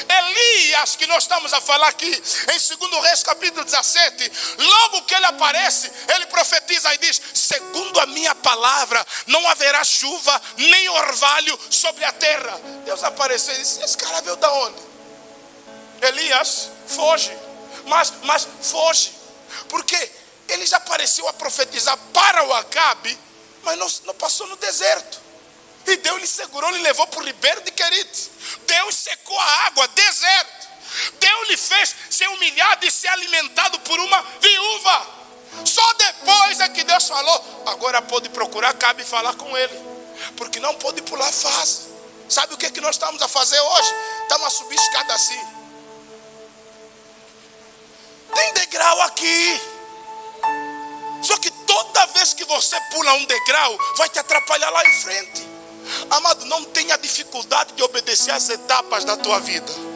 A: Elias, que nós estamos a falar aqui em 2 Reis capítulo 17, logo que ele aparece, ele profetiza e diz, segundo a minha palavra, não haverá chuva nem orvalho sobre a terra. Deus apareceu e disse, esse cara veio da onde? Elias, foge. Mas foge. Porque ele já apareceu a profetizar para o Acabe, mas não passou no deserto. E Deus lhe segurou, lhe levou para o ribeiro de Querite. Deus secou a água, deserto. Deus lhe fez ser humilhado e ser alimentado por uma viúva. Só depois é que Deus falou, agora pode procurar Acabe e falar com ele. Porque não pode pular fase. Sabe o que nós estamos a fazer hoje? Estamos a subir escada assim. Tem degrau aqui. Só que toda vez que você pula um degrau, vai te atrapalhar lá em frente. Amado, não tenha dificuldade de obedecer às etapas da tua vida.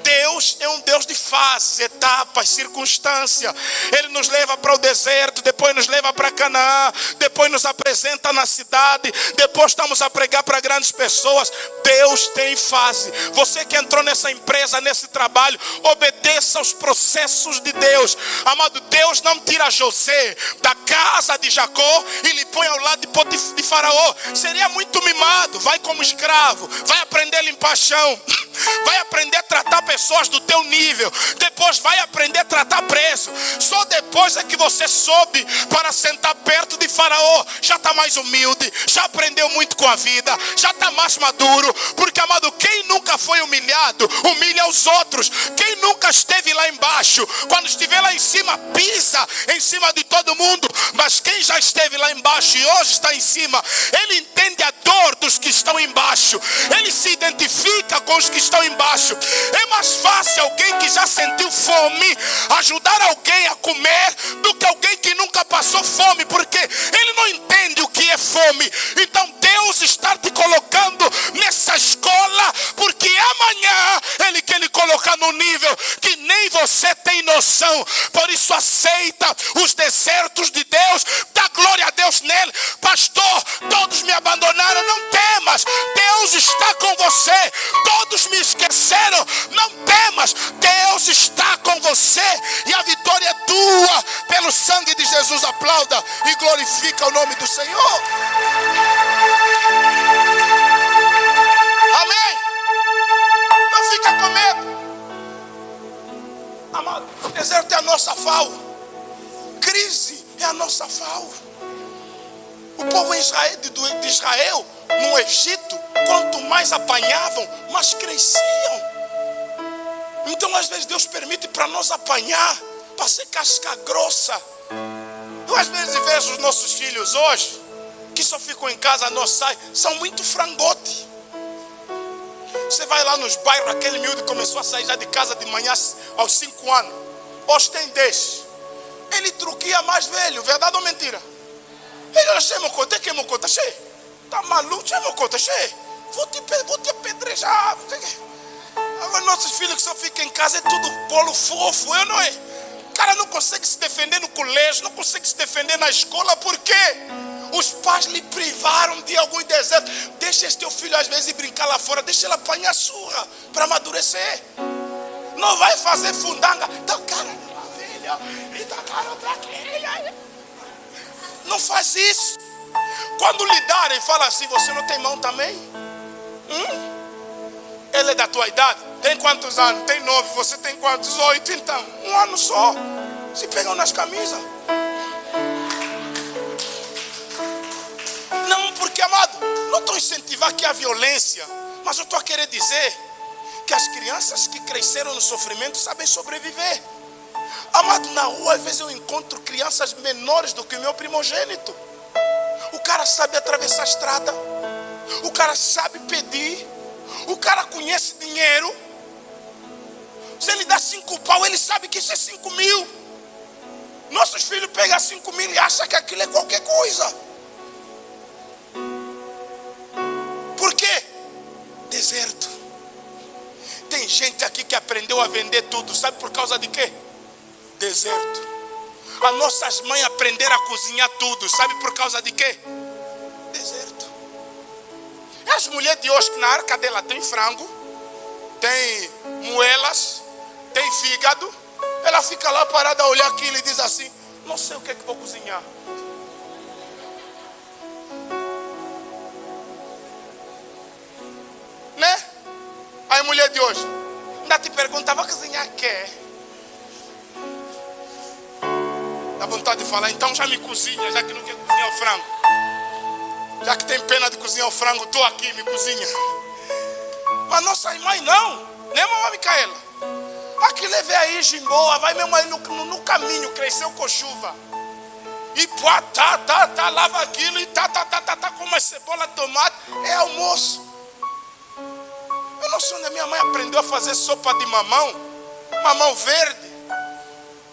A: Deus é um Deus de fases, etapas, circunstâncias. Ele nos leva para o deserto, depois nos leva para Canaã, depois nos apresenta na cidade, depois estamos a pregar para grandes pessoas. Deus tem fase. Você que entrou nessa empresa, nesse trabalho, obedeça aos processos de Deus. Amado, Deus não tira José da casa de Jacó e lhe põe ao lado de Faraó. Seria muito mimado. Vai como escravo, vai aprender a limpar chão, vai aprender a tratar pessoas do teu nível, depois vai aprender a tratar preso. Só depois é que você sobe para sentar perto de Faraó. Já está mais humilde, já aprendeu muito com a vida, já está mais maduro. Porque, amado, quem nunca foi humilhado, humilha os outros. Quem nunca esteve lá embaixo, quando estiver lá em cima, pisa em cima de todo mundo. Mas quem já esteve lá embaixo e hoje está em cima, ele entende a dor dos que estão embaixo, ele se identifica com os que estão embaixo. É mais fácil alguém que já sentiu fome ajudar alguém a comer do que alguém que nunca passou fome, porque ele não entende o que é fome. Então Deus está te colocando nessa escola, porque amanhã Ele quer lhe colocar no nível que nem você tem noção. Por isso aceita os desertos de Deus, dá glória a Deus nele. Pastor, todos me abandonaram, não temas, Deus está com você. Todos me esqueceram, não temas, Deus está com você, e a vitória é tua pelo sangue de Jesus. Aplauda e glorifica o nome do Senhor. Amém. Não fica com medo, amado. O deserto é a nossa FAO, crise é a nossa FAO. O povo de Israel no Egito, quanto mais apanhavam, mais cresciam. Então às vezes Deus permite para nós apanhar, para ser casca grossa. Eu às vezes vejo os nossos filhos hoje, que só ficam em casa, não saem, são muito frangote. Você vai lá nos bairros, aquele miúdo começou a sair já de casa de manhã aos 5 anos. Hoje tem 10. Ele truquia mais velho, verdade ou mentira? Ele olha, cheio, meu conta, que meu conta, cheio. Tá maluco, cheio, meu conta, cheio. Vou te apedrejar. Agora nossos filhos que só ficam em casa é tudo bolo fofo, eu não é? O cara não consegue se defender no colégio, não consegue se defender na escola, por quê? Os pais lhe privaram de algum deserto. Deixa esse teu filho às vezes brincar lá fora, deixa ele apanhar surra para amadurecer. Não vai fazer fundanga. Então, cara, filha, então, cara, não faz isso. Quando lhe darem, fala assim: você não tem mão também? Ele é da tua idade? Tem quantos anos? Tem 9. Você tem quantos? 18. Então, 1 ano só. Se pegam nas camisas. Não, porque, amado, não estou a incentivar aqui a violência, mas eu estou a querer dizer que as crianças que cresceram no sofrimento sabem sobreviver. Amado, na rua às vezes eu encontro crianças menores do que o meu primogênito. O cara sabe atravessar a estrada, o cara sabe pedir, o cara conhece dinheiro. Se ele dá 5 pau, ele sabe que isso é 5 mil. Nossos filhos pegam 5 mil e acham que aquilo é qualquer coisa. Por quê? Deserto. Tem gente aqui que aprendeu a vender tudo, sabe por causa de quê? Deserto. As nossas mães aprenderam a cozinhar tudo, sabe por causa de quê? Deserto. E as mulheres de hoje que na arca dela tem frango, tem moelas, tem fígado, ela fica lá parada a olhar aquilo e diz assim: não sei o que é que vou cozinhar. Né? Aí a mulher de hoje ainda te pergunta: vai cozinhar o quê? Dá vontade de falar: então já me cozinha, já que não quer cozinhar o frango. Já que tem pena de cozinhar o frango, estou aqui, me cozinha. Mas nossa mãe não, né, mamãe Micaela? Aqui levei aí Jimboa, vai mesmo aí no caminho, cresceu com chuva. E pá, lava aquilo e tá com uma cebola, tomate, é almoço. Eu não sei onde a minha mãe aprendeu a fazer sopa de mamão verde.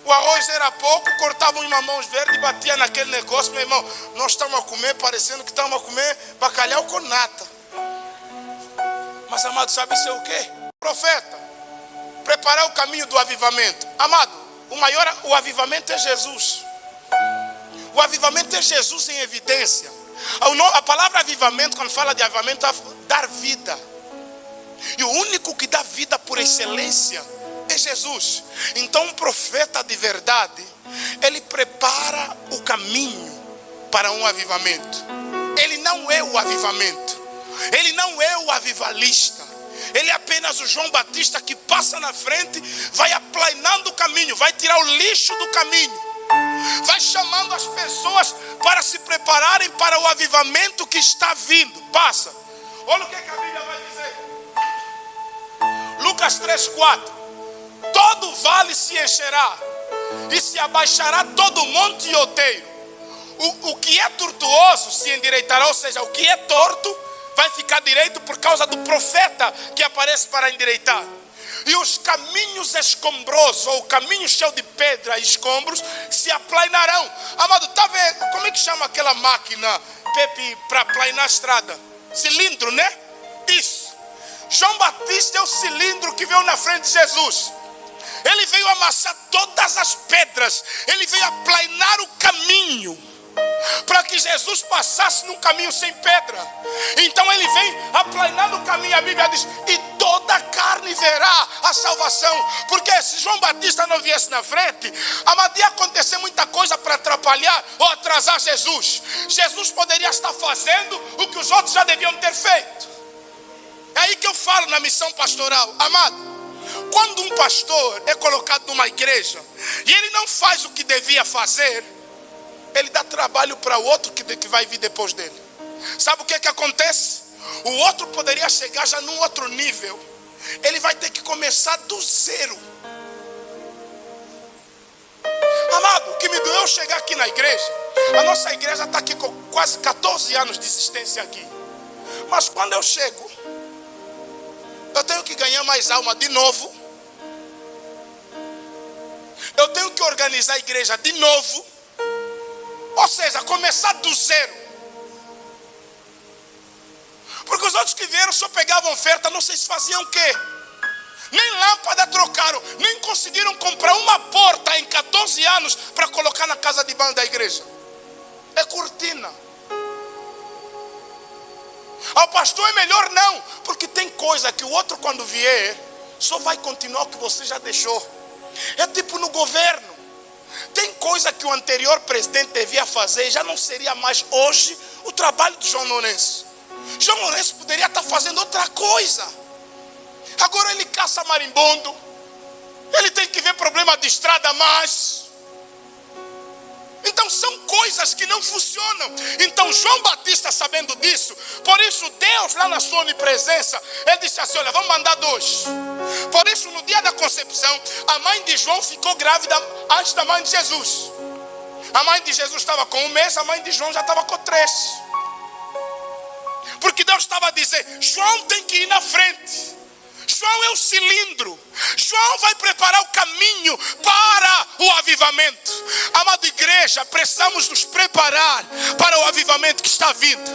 A: O arroz era pouco, cortava uns mamões verdes e batia naquele negócio. Meu irmão, nós estamos a comer, parecendo que estamos a comer bacalhau com nata. Mas, amado, sabe isso é o quê? Profeta, preparar o caminho do avivamento. Amado, o avivamento é Jesus. O avivamento é Jesus em evidência. A palavra avivamento, quando fala de avivamento, é dar vida. E o único que dá vida por excelência é Jesus. Então um profeta de verdade, ele prepara o caminho para um avivamento. Ele não é o avivamento, ele não é o avivalista, Ele é apenas o João Batista que passa na frente, vai aplanando o caminho, vai tirar o lixo do caminho, vai chamando as pessoas para se prepararem para o avivamento que está vindo. Passa. Olha o que a Bíblia vai dizer. Lucas 3:4. Todo vale se encherá, e se abaixará todo monte e outeiro. O que é tortuoso se endireitará, ou seja, o que é torto vai ficar direito por causa do profeta que aparece para endireitar. E os caminhos escombrosos, ou o caminho cheio de pedra e escombros, se aplanarão. Amado, tá vendo? Como é que chama aquela máquina, Pepe, para aplanar a estrada? Cilindro, né? Isso. João Batista é o cilindro que veio na frente de Jesus. Ele veio amassar todas as pedras. Ele veio aplanar o caminho para que Jesus passasse num caminho sem pedra. Então ele vem aplanar o caminho. A Bíblia diz: e toda carne verá a salvação. Porque se João Batista não viesse na frente, ia acontecer muita coisa para atrapalhar ou atrasar Jesus. Jesus poderia estar fazendo o que os outros já deviam ter feito. É aí que eu falo na missão pastoral. Amado, quando um pastor é colocado numa igreja e ele não faz o que devia fazer, ele dá trabalho para o outro que vai vir depois dele. Sabe o que acontece? O outro poderia chegar já num outro nível. Ele vai ter que começar do zero. Amado, o que me doeu chegar aqui na igreja, a nossa igreja está aqui com quase 14 anos de existência aqui. Mas quando eu chego, eu tenho que ganhar mais alma de novo. Eu tenho que organizar a igreja de novo. Ou seja, começar do zero. Porque os outros que vieram só pegavam oferta, não sei se faziam o quê. Nem lâmpada trocaram, nem conseguiram comprar uma porta em 14 anos para colocar na casa de banho da igreja. É cortina. Ao pastor é melhor não, porque tem coisa que o outro quando vier só vai continuar o que você já deixou. É tipo no governo. Tem coisa que o anterior presidente devia fazer e já não seria mais hoje o trabalho de João Lourenço. João Lourenço poderia estar fazendo outra coisa. Agora ele caça marimbondo. Ele tem que ver problema de estrada a mais. Então são coisas que não funcionam. Então João Batista, sabendo disso, por isso Deus lá na sua onipresença, ele disse assim: olha, vamos mandar 2. Por isso no dia da concepção, a mãe de João ficou grávida antes da mãe de Jesus. A mãe de Jesus estava com 1 mês, a mãe de João já estava com 3. Porque Deus estava a dizer: João tem que ir na frente. João é o cilindro. João vai preparar o caminho para o avivamento. Amada igreja, precisamos nos preparar para o avivamento que está vindo.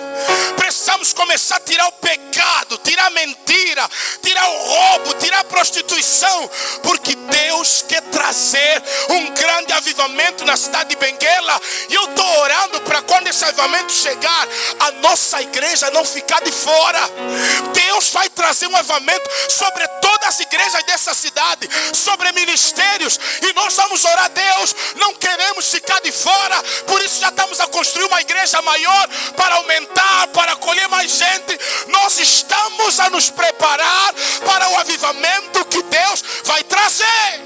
A: Precisamos começar a tirar o pecado, tirar a mentira, tirar o roubo, tirar a prostituição, porque Deus quer trazer um grande avivamento na cidade de Benguela. E eu estou orando para quando esse avivamento chegar, a nossa igreja não ficar de fora. Deus vai trazer um avivamento sobre todas as igrejas dessa cidade, sobre ministérios, e nós vamos orar a Deus, não queremos ficar de fora. Por isso já estamos a construir uma igreja maior, para aumentar, para acolher mais gente. Nós estamos a nos preparar para o avivamento que Deus vai trazer.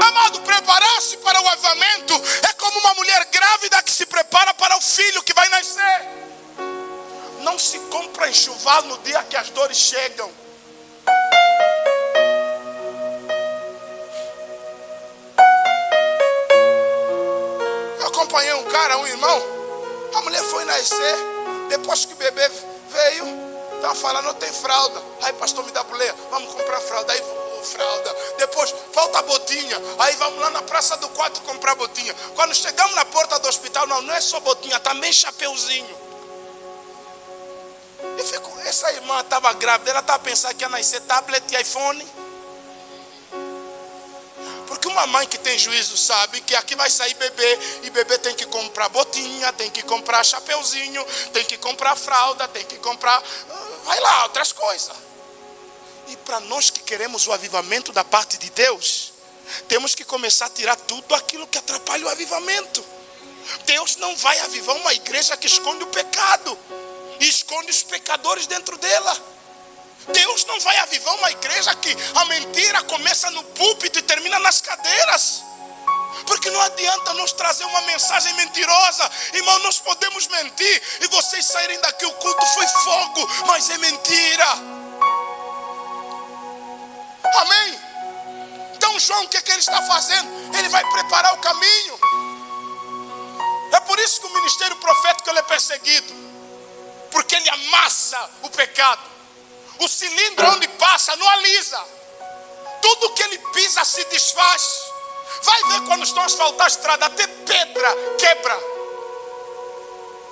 A: Amado, preparar-se para o avivamento é como uma mulher grávida que se prepara para o filho que vai nascer. Não se compra enxoval no dia que as dores chegam. Eu acompanhei um cara, um irmão. A mulher foi nascer. Depois que o bebê veio, estava falando: não tem fralda. Aí pastor, me dá boleia. Vamos comprar fralda. Aí fralda. Depois falta botinha. Aí vamos lá na Praça do 4 comprar botinha. Quando chegamos na porta do hospital, não é só botinha, também chapeuzinho. Essa irmã estava grávida, ela estava pensando que ia nascer tablet e iPhone. Porque uma mãe que tem juízo sabe que aqui vai sair bebê, e bebê tem que comprar botinha, tem que comprar chapeuzinho, tem que comprar fralda, tem que comprar, vai lá, outras coisas. E para nós que queremos o avivamento da parte de Deus, temos que começar a tirar tudo aquilo que atrapalha o avivamento. Deus não vai avivar uma igreja que esconde o pecado. E esconde os pecadores dentro dela. Deus não vai avivar uma igreja que a mentira começa no púlpito e termina nas cadeiras. Porque não adianta nós trazer uma mensagem mentirosa. Irmão, nós podemos mentir e vocês saírem daqui, o culto foi fogo, mas é mentira. Amém? Então João, o que ele está fazendo? Ele vai preparar o caminho. É por isso que o ministério profético ele é perseguido. Porque ele amassa o pecado. O cilindro onde passa não alisa. Tudo que ele pisa se desfaz. Vai ver quando estão a asfaltar a estrada, até pedra quebra.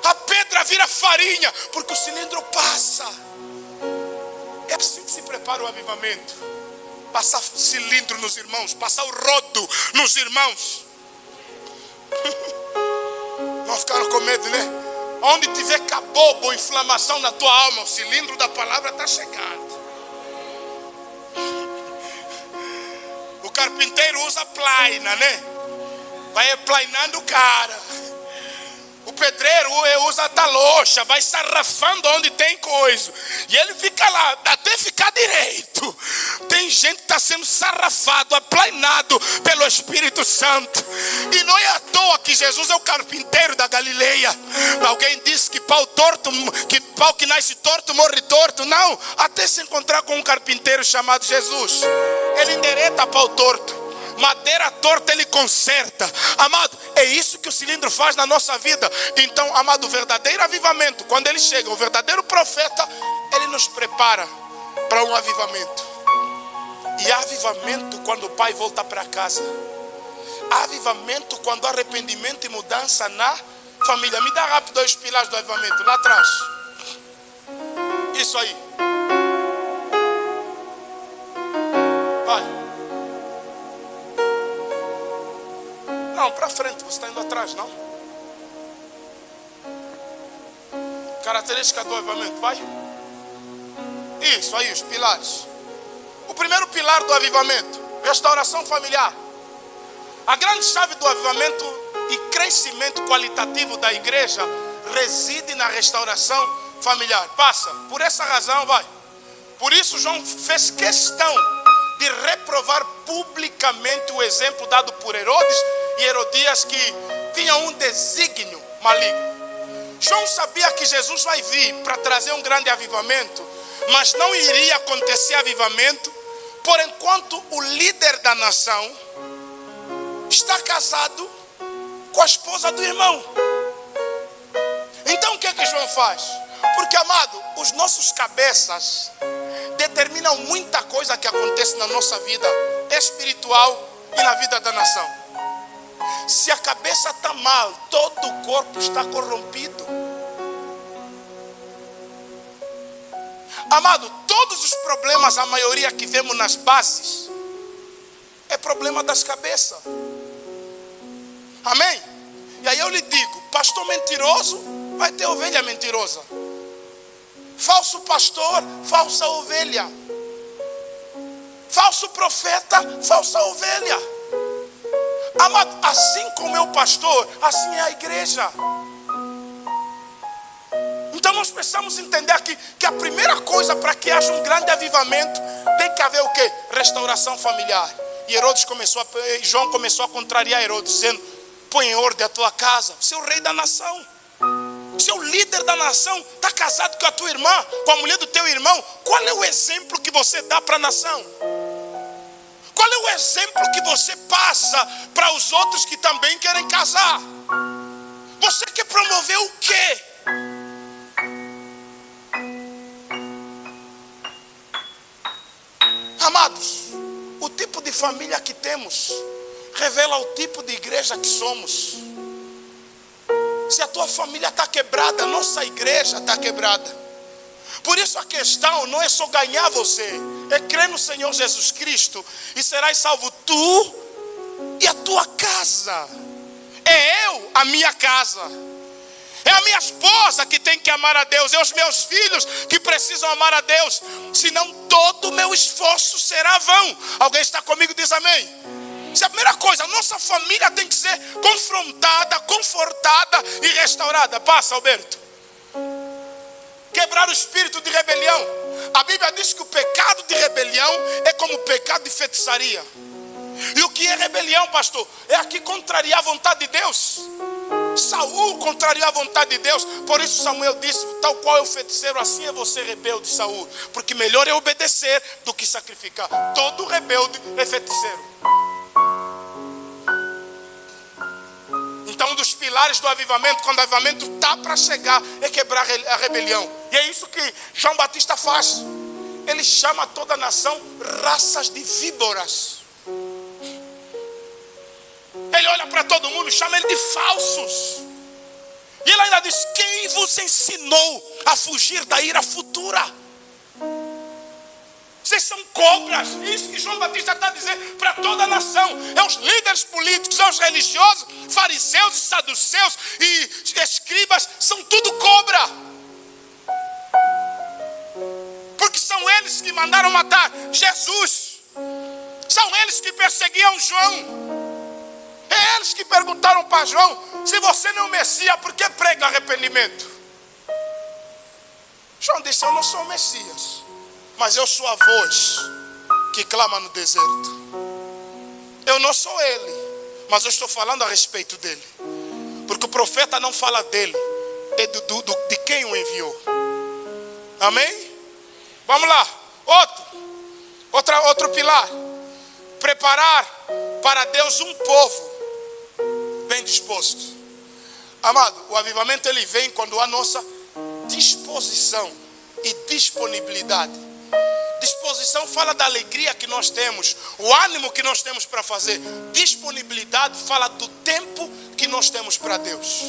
A: A pedra vira farinha, porque o cilindro passa. É assim que se prepara o avivamento. Passar cilindro nos irmãos, passar o rodo nos irmãos. Não ficaram com medo, né? Onde tiver caboclo ou inflamação na tua alma, o cilindro da palavra está chegando. O carpinteiro usa plaina, né? Vai plainando o cara. O pedreiro usa talocha, vai sarrafando onde tem coisa. E ele fica lá, até ficar direito. Tem gente que está sendo sarrafado, aplainado pelo Espírito Santo. E não é à toa que Jesus é o carpinteiro da Galileia. Alguém disse que pau que nasce torto, morre torto. Não, até se encontrar com um carpinteiro chamado Jesus. Ele endereta pau torto. Madeira torta ele conserta. Amado, é isso que o cilindro faz na nossa vida. Então, amado, o verdadeiro avivamento, quando ele chega, o verdadeiro profeta, ele nos prepara para um avivamento. E há avivamento quando o pai volta para casa. Há avivamento quando há arrependimento e mudança na família. Me dá rápido os pilares do avivamento, lá atrás. Isso aí. Vai. Não, para frente, você está indo atrás, não? Característica do avivamento, vai. Isso aí, os pilares. O primeiro pilar do avivamento, restauração familiar. A grande chave do avivamento e crescimento qualitativo da igreja reside na restauração familiar. Passa, por essa razão, vai. Por isso João fez questão de reprovar publicamente o exemplo dado por Herodes e Herodias, que tinham um desígnio maligno. João sabia que Jesus vai vir para trazer um grande avivamento, mas não iria acontecer avivamento por enquanto o líder da nação está casado com a esposa do irmão. Então o que é que João faz? Porque, amado, os nossos cabeças determinam muita coisa que acontece na nossa vida espiritual e na vida da nação. Se a cabeça está mal, todo o corpo está corrompido. Amado, todos os problemas, a maioria que vemos nas bases, é problema das cabeças. Amém? E aí eu lhe digo, pastor mentiroso, vai ter ovelha mentirosa. Falso pastor, falsa ovelha. Falso profeta, falsa ovelha. Amado, assim como é o pastor, assim é a igreja. Então nós precisamos entender aqui que a primeira coisa para que haja um grande avivamento, tem que haver o quê? Restauração familiar. E João começou a contrariar Herodes, dizendo: põe em ordem a tua casa. Você é o rei da nação. Você é o líder da nação. Está casado com a tua irmã, com a mulher do teu irmão. Qual é o exemplo que você dá para a nação? Qual é o exemplo que você passa para os outros que também querem casar? Você quer promover o quê? Amados, o tipo de família que temos revela o tipo de igreja que somos. Se a tua família está quebrada, nossa igreja está quebrada. Por isso a questão não é só ganhar você, é crer no Senhor Jesus Cristo e serás salvo tu e a tua casa. É eu, a minha casa. É a minha esposa que tem que amar a Deus. É os meus filhos que precisam amar a Deus. Senão todo o meu esforço será vão. Alguém está comigo? Diz amém. Essa é a primeira coisa. A nossa família tem que ser confrontada, confortada e restaurada. Passa, Alberto. Que tirar o espírito de rebelião. A Bíblia diz que o pecado de rebelião é como o pecado de feitiçaria. E o que é rebelião, pastor? É aqui contrariar a vontade de Deus. Saul contrariou a vontade de Deus. Por isso Samuel disse: tal qual é o feiticeiro, assim é você, rebelde, Saul. Porque melhor é obedecer do que sacrificar. Todo rebelde é feiticeiro. Então um dos pilares do avivamento, quando o avivamento está para chegar, é quebrar a rebelião. E é isso que João Batista faz. Ele chama toda a nação raças de víboras. Ele olha para todo mundo e chama ele de falsos. E ele ainda diz: quem vos ensinou a fugir da ira futura? Vocês são cobras. Isso que João Batista está dizendo para toda a nação. É os líderes políticos, é os religiosos, fariseus e saduceus e escribas, são tudo cobra. Porque são eles que mandaram matar Jesus. São eles que perseguiam João. É eles que perguntaram para João: se você não é o Messias, por que prega arrependimento? João disse: eu não sou o Messias, mas eu sou a voz que clama no deserto. Eu não sou ele, mas eu estou falando a respeito dele. Porque o profeta não fala dele, é de quem o enviou. Amém? Vamos lá. Outro pilar. Preparar para Deus um povo bem disposto. Amado, o avivamento ele vem quando a nossa disposição e disponibilidade. Disposição fala da alegria que nós temos, o ânimo que nós temos para fazer. Disponibilidade fala do tempo que nós temos para Deus.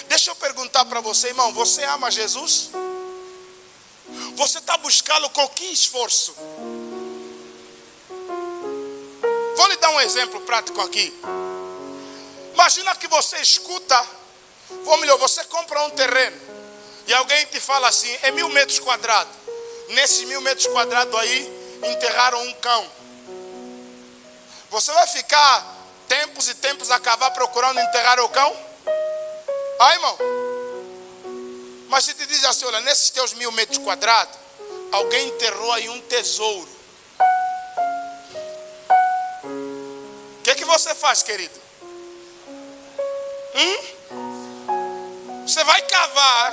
A: Deixa eu perguntar para você, irmão: você ama Jesus? Você está buscando com que esforço? Vou lhe dar um exemplo prático aqui. Imagina que você escuta, ou melhor, você compra um terreno e alguém te fala assim: é 1000 metros quadrados. Nesses 1000 metros quadrados aí, enterraram um cão. Você vai ficar tempos e tempos a cavar procurando enterrar o cão? Ah, irmão? Mas se te diz assim: olha, nesses teus 1000 metros quadrados, alguém enterrou aí um tesouro. O que você faz, querido? Você vai cavar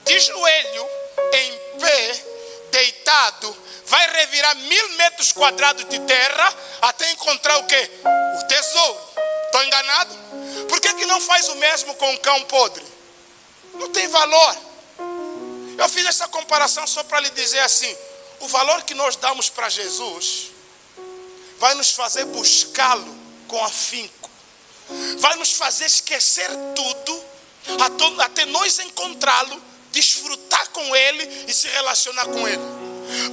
A: de joelho, em pé, deitado, vai revirar 1000 metros quadrados de terra até encontrar o quê? O tesouro. Estou enganado? Por que não faz o mesmo com um cão podre? Não tem valor. Eu fiz essa comparação só para lhe dizer assim: o valor que nós damos para Jesus vai nos fazer buscá-lo com afinco. Vai nos fazer esquecer tudo, até nós encontrá-lo, desfrutar com Ele e se relacionar com Ele.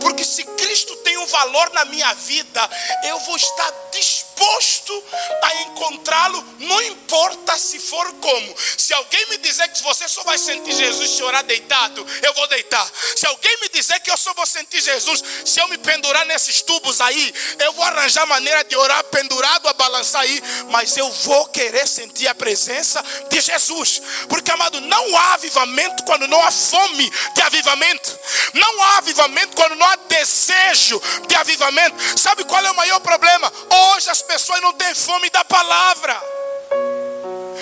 A: Porque se Cristo tem um valor na minha vida, eu vou estar disposto a encontrá-lo, não importa se for como. Se alguém me dizer que você só vai sentir Jesus se orar deitado, eu vou deitar. Se alguém me dizer que eu só vou sentir Jesus se eu me pendurar nesses tubos aí, eu vou arranjar maneira de orar pendurado, a balançar aí, mas eu vou querer sentir a presença de Jesus. Porque, amado, não há avivamento quando não há fome de avivamento. Não há avivamento quando não há desejo de avivamento. Sabe qual é o maior problema? Hoje as pessoas não têm fome da palavra.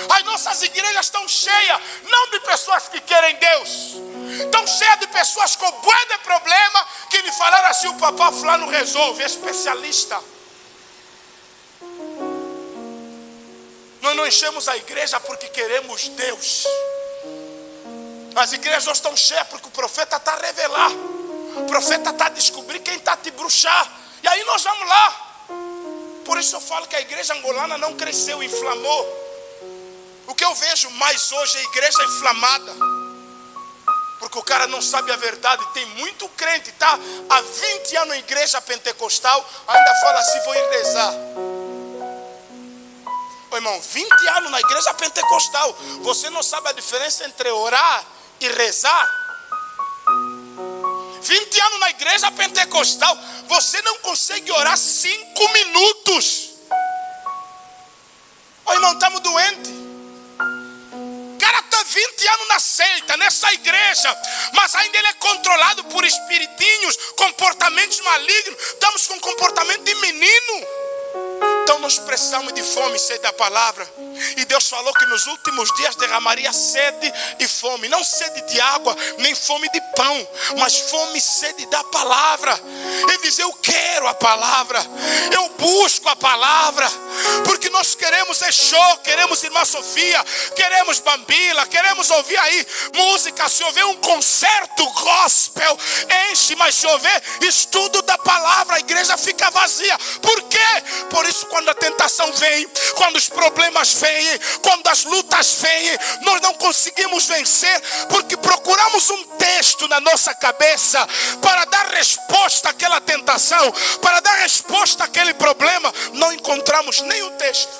A: As nossas igrejas estão cheias, não de pessoas que querem Deus, estão cheias de pessoas com bué de problema, que me falaram assim: o papá fulano resolve, é especialista. Nós não enchemos a igreja porque queremos Deus. As igrejas estão cheias porque o profeta está a revelar, o profeta está a descobrir quem está a te bruxar, e aí nós vamos lá. Por isso eu falo que a igreja angolana não cresceu, inflamou. O que eu vejo mais hoje é a igreja inflamada, porque o cara não sabe a verdade. Tem muito crente, está há 20 anos na igreja pentecostal, ainda fala assim: vou ir rezar. Ô irmão, 20 anos na igreja pentecostal, você não sabe a diferença entre orar e rezar? 20 anos na igreja pentecostal, você não consegue orar 5 minutos. Ô irmão, estamos doentes. O cara está 20 anos na seita, nessa igreja, mas ainda ele é controlado por espiritinhos, comportamentos malignos. Estamos com comportamento de menino. Então nós precisamos de fome e sede da palavra. E Deus falou que nos últimos dias derramaria sede e fome. Não sede de água, nem fome de pão, mas fome e sede da palavra. Ele diz: eu quero a palavra, eu busco a palavra. Porque nós queremos Exô, queremos Irmã Sofia, queremos Bambila, queremos ouvir aí música. Se houver um concerto gospel, enche. Mas se houver estudo da palavra, a igreja fica vazia. Por quê? Por isso, quando a tentação vem, quando os problemas vêm, quando as lutas vêm, nós não conseguimos vencer, porque procuramos um texto na nossa cabeça para dar resposta àquela tentação, para dar resposta àquele problema. Não encontramos nenhum texto.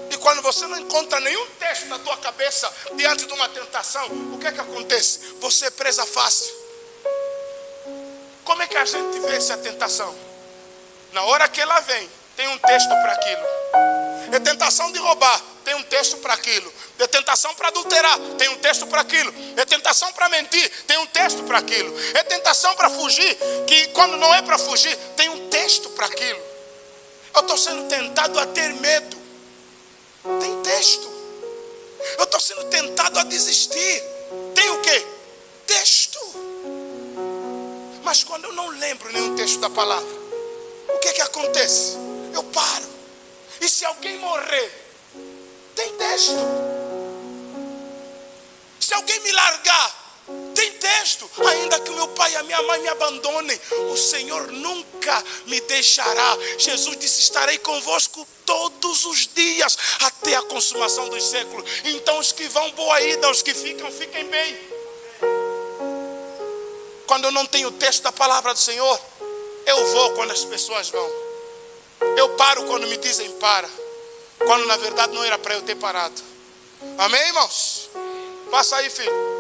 A: E quando você não encontra nenhum texto na tua cabeça diante de uma tentação, o que é que acontece? Você é presa fácil. Como é que a gente vence a tentação? Na hora que ela vem, tem um texto para aquilo. É tentação de roubar, tem um texto para aquilo. É tentação para adulterar, tem um texto para aquilo. É tentação para mentir, tem um texto para aquilo. É tentação para fugir, que quando não é para fugir, tem um texto para aquilo. Eu estou sendo tentado a ter medo, tem texto. Eu estou sendo tentado a desistir, tem o quê? Texto. Mas quando eu não lembro nenhum texto da palavra, o que é que acontece? Eu paro. E se alguém morrer, tem texto. Se alguém me largar, tem texto. Ainda que o meu pai e a minha mãe me abandonem, o Senhor nunca me deixará. Jesus disse: estarei convosco todos os dias, até a consumação dos séculos. Então os que vão, boa ida. Os que ficam, fiquem bem. Quando eu não tenho o texto da palavra do Senhor, eu vou quando as pessoas vão. Eu paro quando me dizem para, quando na verdade não era para eu ter parado. Amém, irmãos? Passa aí, filho.